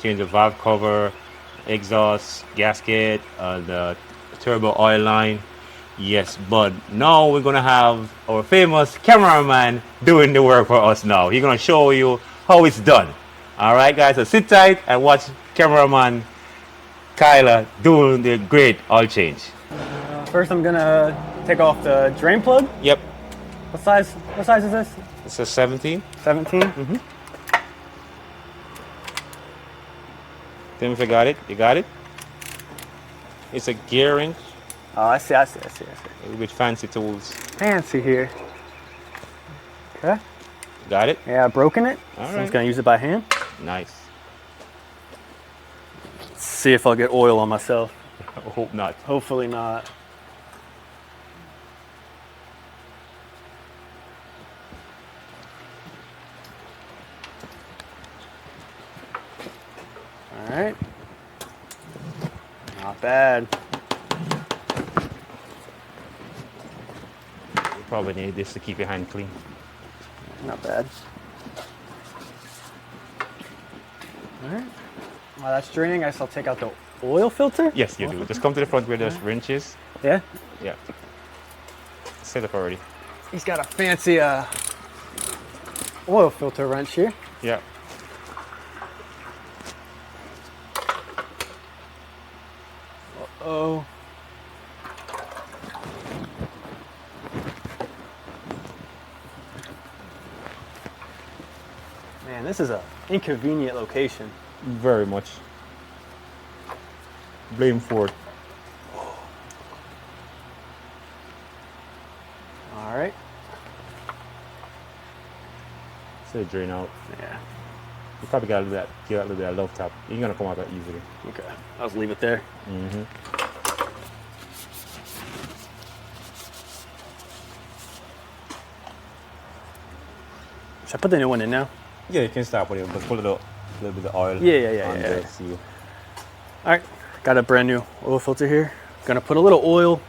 Change the valve cover, exhaust, gasket, the turbo oil line. Yes, but now we're going to have our famous cameraman doing the work for us now. He's going to show you how it's done. Alright guys, so sit tight and watch Cameraman Kyler doing the great oil change. First I'm gonna take off the drain plug. Yep. What size is this? It's a 17. 17? Mm-hmm. Tim, if you got it, you got it. It's a gear wrench Oh, I see. with fancy tools. Fancy here. Okay. Got it? Yeah, I've broken it. All So I'm right. just gonna use it by hand. Nice. See if I'll get oil on myself. I hope not. Hopefully not. All right. Not bad. You probably need this to keep your hand clean. Not bad. All right. While that's draining, I guess I'll take out the oil filter? Yes, you do. Just come to the front where there's wrenches. Yeah. Yeah. Set up already. He's got a fancy oil filter wrench here. Yeah. Oh. Man, this is a inconvenient location. Very much. Blame Ford. All right. Say drain out. Yeah. You probably got a little bit of love tap. You're gonna come out that easily. Okay. I'll just leave it there. Mm-hmm. Should I put the new one in now? Yeah, you can start with it, but put a little bit of oil. Yeah. on the seal. All right. Got a brand new oil filter here. Gonna put a little oil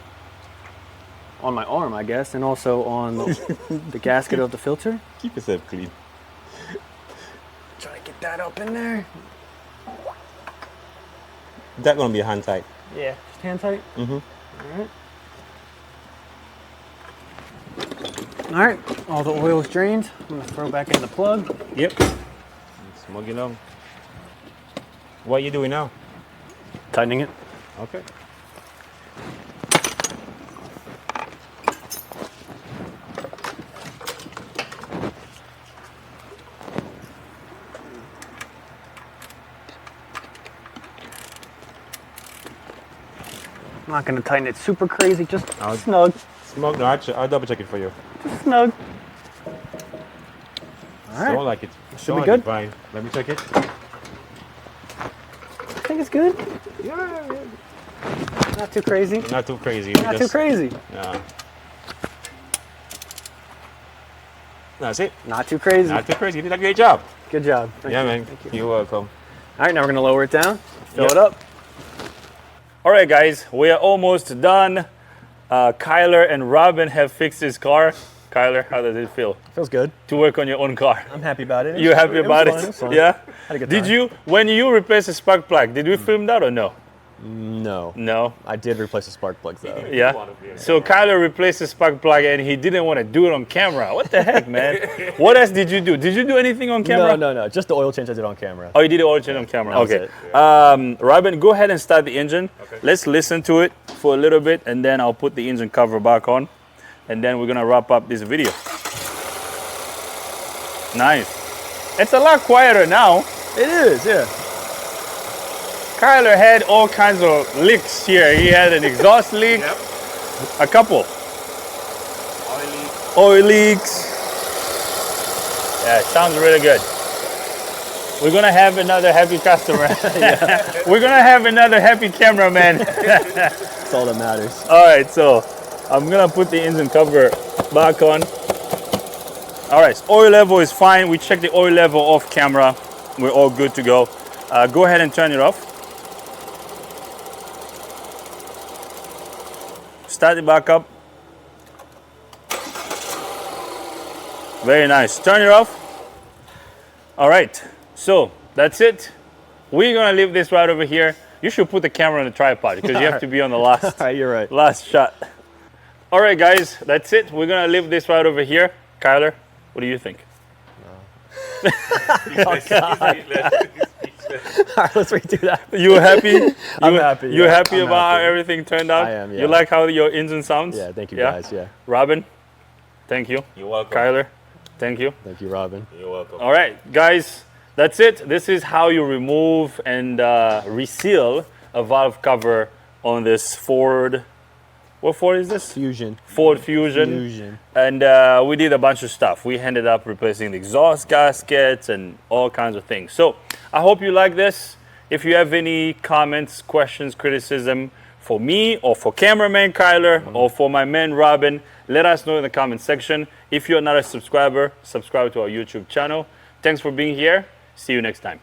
on my arm, I guess, and also on the gasket of the filter. Keep yourself clean. Try to get that up in there. That's gonna be a hand tight. Yeah. Just hand tight. Mm-hmm. All right. All the oil is drained. I'm gonna throw back in the plug. Yep. Smug it along. What are you doing now? Tightening it. Okay. I'm not gonna tighten it super crazy, just snug. Smug. No, I'll double check it for you. Just snug. All right. Don't like it. Should be good. Fine. Let me check it. I think it's good. Yeah. Not too crazy. Not too crazy. Not too crazy. Yeah. That's it. Not too crazy. Not too crazy. You did a great job. Good job. Thank Yeah, you. man. Thank you. You're welcome. All right, now we're gonna lower it down, fill Yep. it up. All right, guys, we are almost done. Kyler and Robin have fixed his car. Kyler, how does it feel Feels good. to work on your own car? I'm happy about it. You happy about was fun, it? it was fun. Yeah. Had a good Did time. you, when you replaced the spark plug, did we film that or no? No. No. I did replace the spark plugs though. Yeah. So Kyler replaced the spark plug and he didn't want to do it on camera. What the heck, man? What else did you do? Did you do anything on camera? No. Just the oil change I did on camera. Oh, you did the oil change on camera. That was Okay. it. Robin, go ahead and start the engine. Okay. Let's listen to it for a little bit, and then I'll put the engine cover back on, and then we're gonna wrap up this video. Nice. It's a lot quieter now. It is, yeah. Kyler had all kinds of leaks here. He had an exhaust leak, a couple. Oil leaks. Yeah, it sounds really good. We're gonna have another happy customer. We're gonna have another happy cameraman. That's all that matters. All right, so I'm gonna put the engine cover back on. All right, so oil level is fine. We checked the oil level off camera. We're all good to go. Go ahead and turn it off. Start it back up. Very nice. Turn it off. All right, so that's it. We're gonna leave this right over here. You should put the camera on the tripod because you have to be on the last, All right, you're right. last shot. All right, guys, that's it. We're gonna leave this right over here. Kyler, what do you think? All right, let's redo that. You happy? I'm happy, You yeah. happy I'm about how happy. everything turned out? I am, yeah. You like how your engine sounds? Yeah, thank you guys, yeah. Robin, thank you. You're welcome. Kyler, thank you. Thank you, Robin. You're welcome. All right, guys, that's it. This is how you remove and reseal a valve cover on this Ford. What Ford is this? Fusion. Ford Fusion. Fusion. And we did a bunch of stuff. We ended up replacing the exhaust gaskets and all kinds of things. So I hope you like this. If you have any comments, questions, criticism for me or for cameraman Kyler or for my man Robin, let us know in the comment section. If you're not a subscriber, subscribe to our YouTube channel. Thanks for being here. See you next time.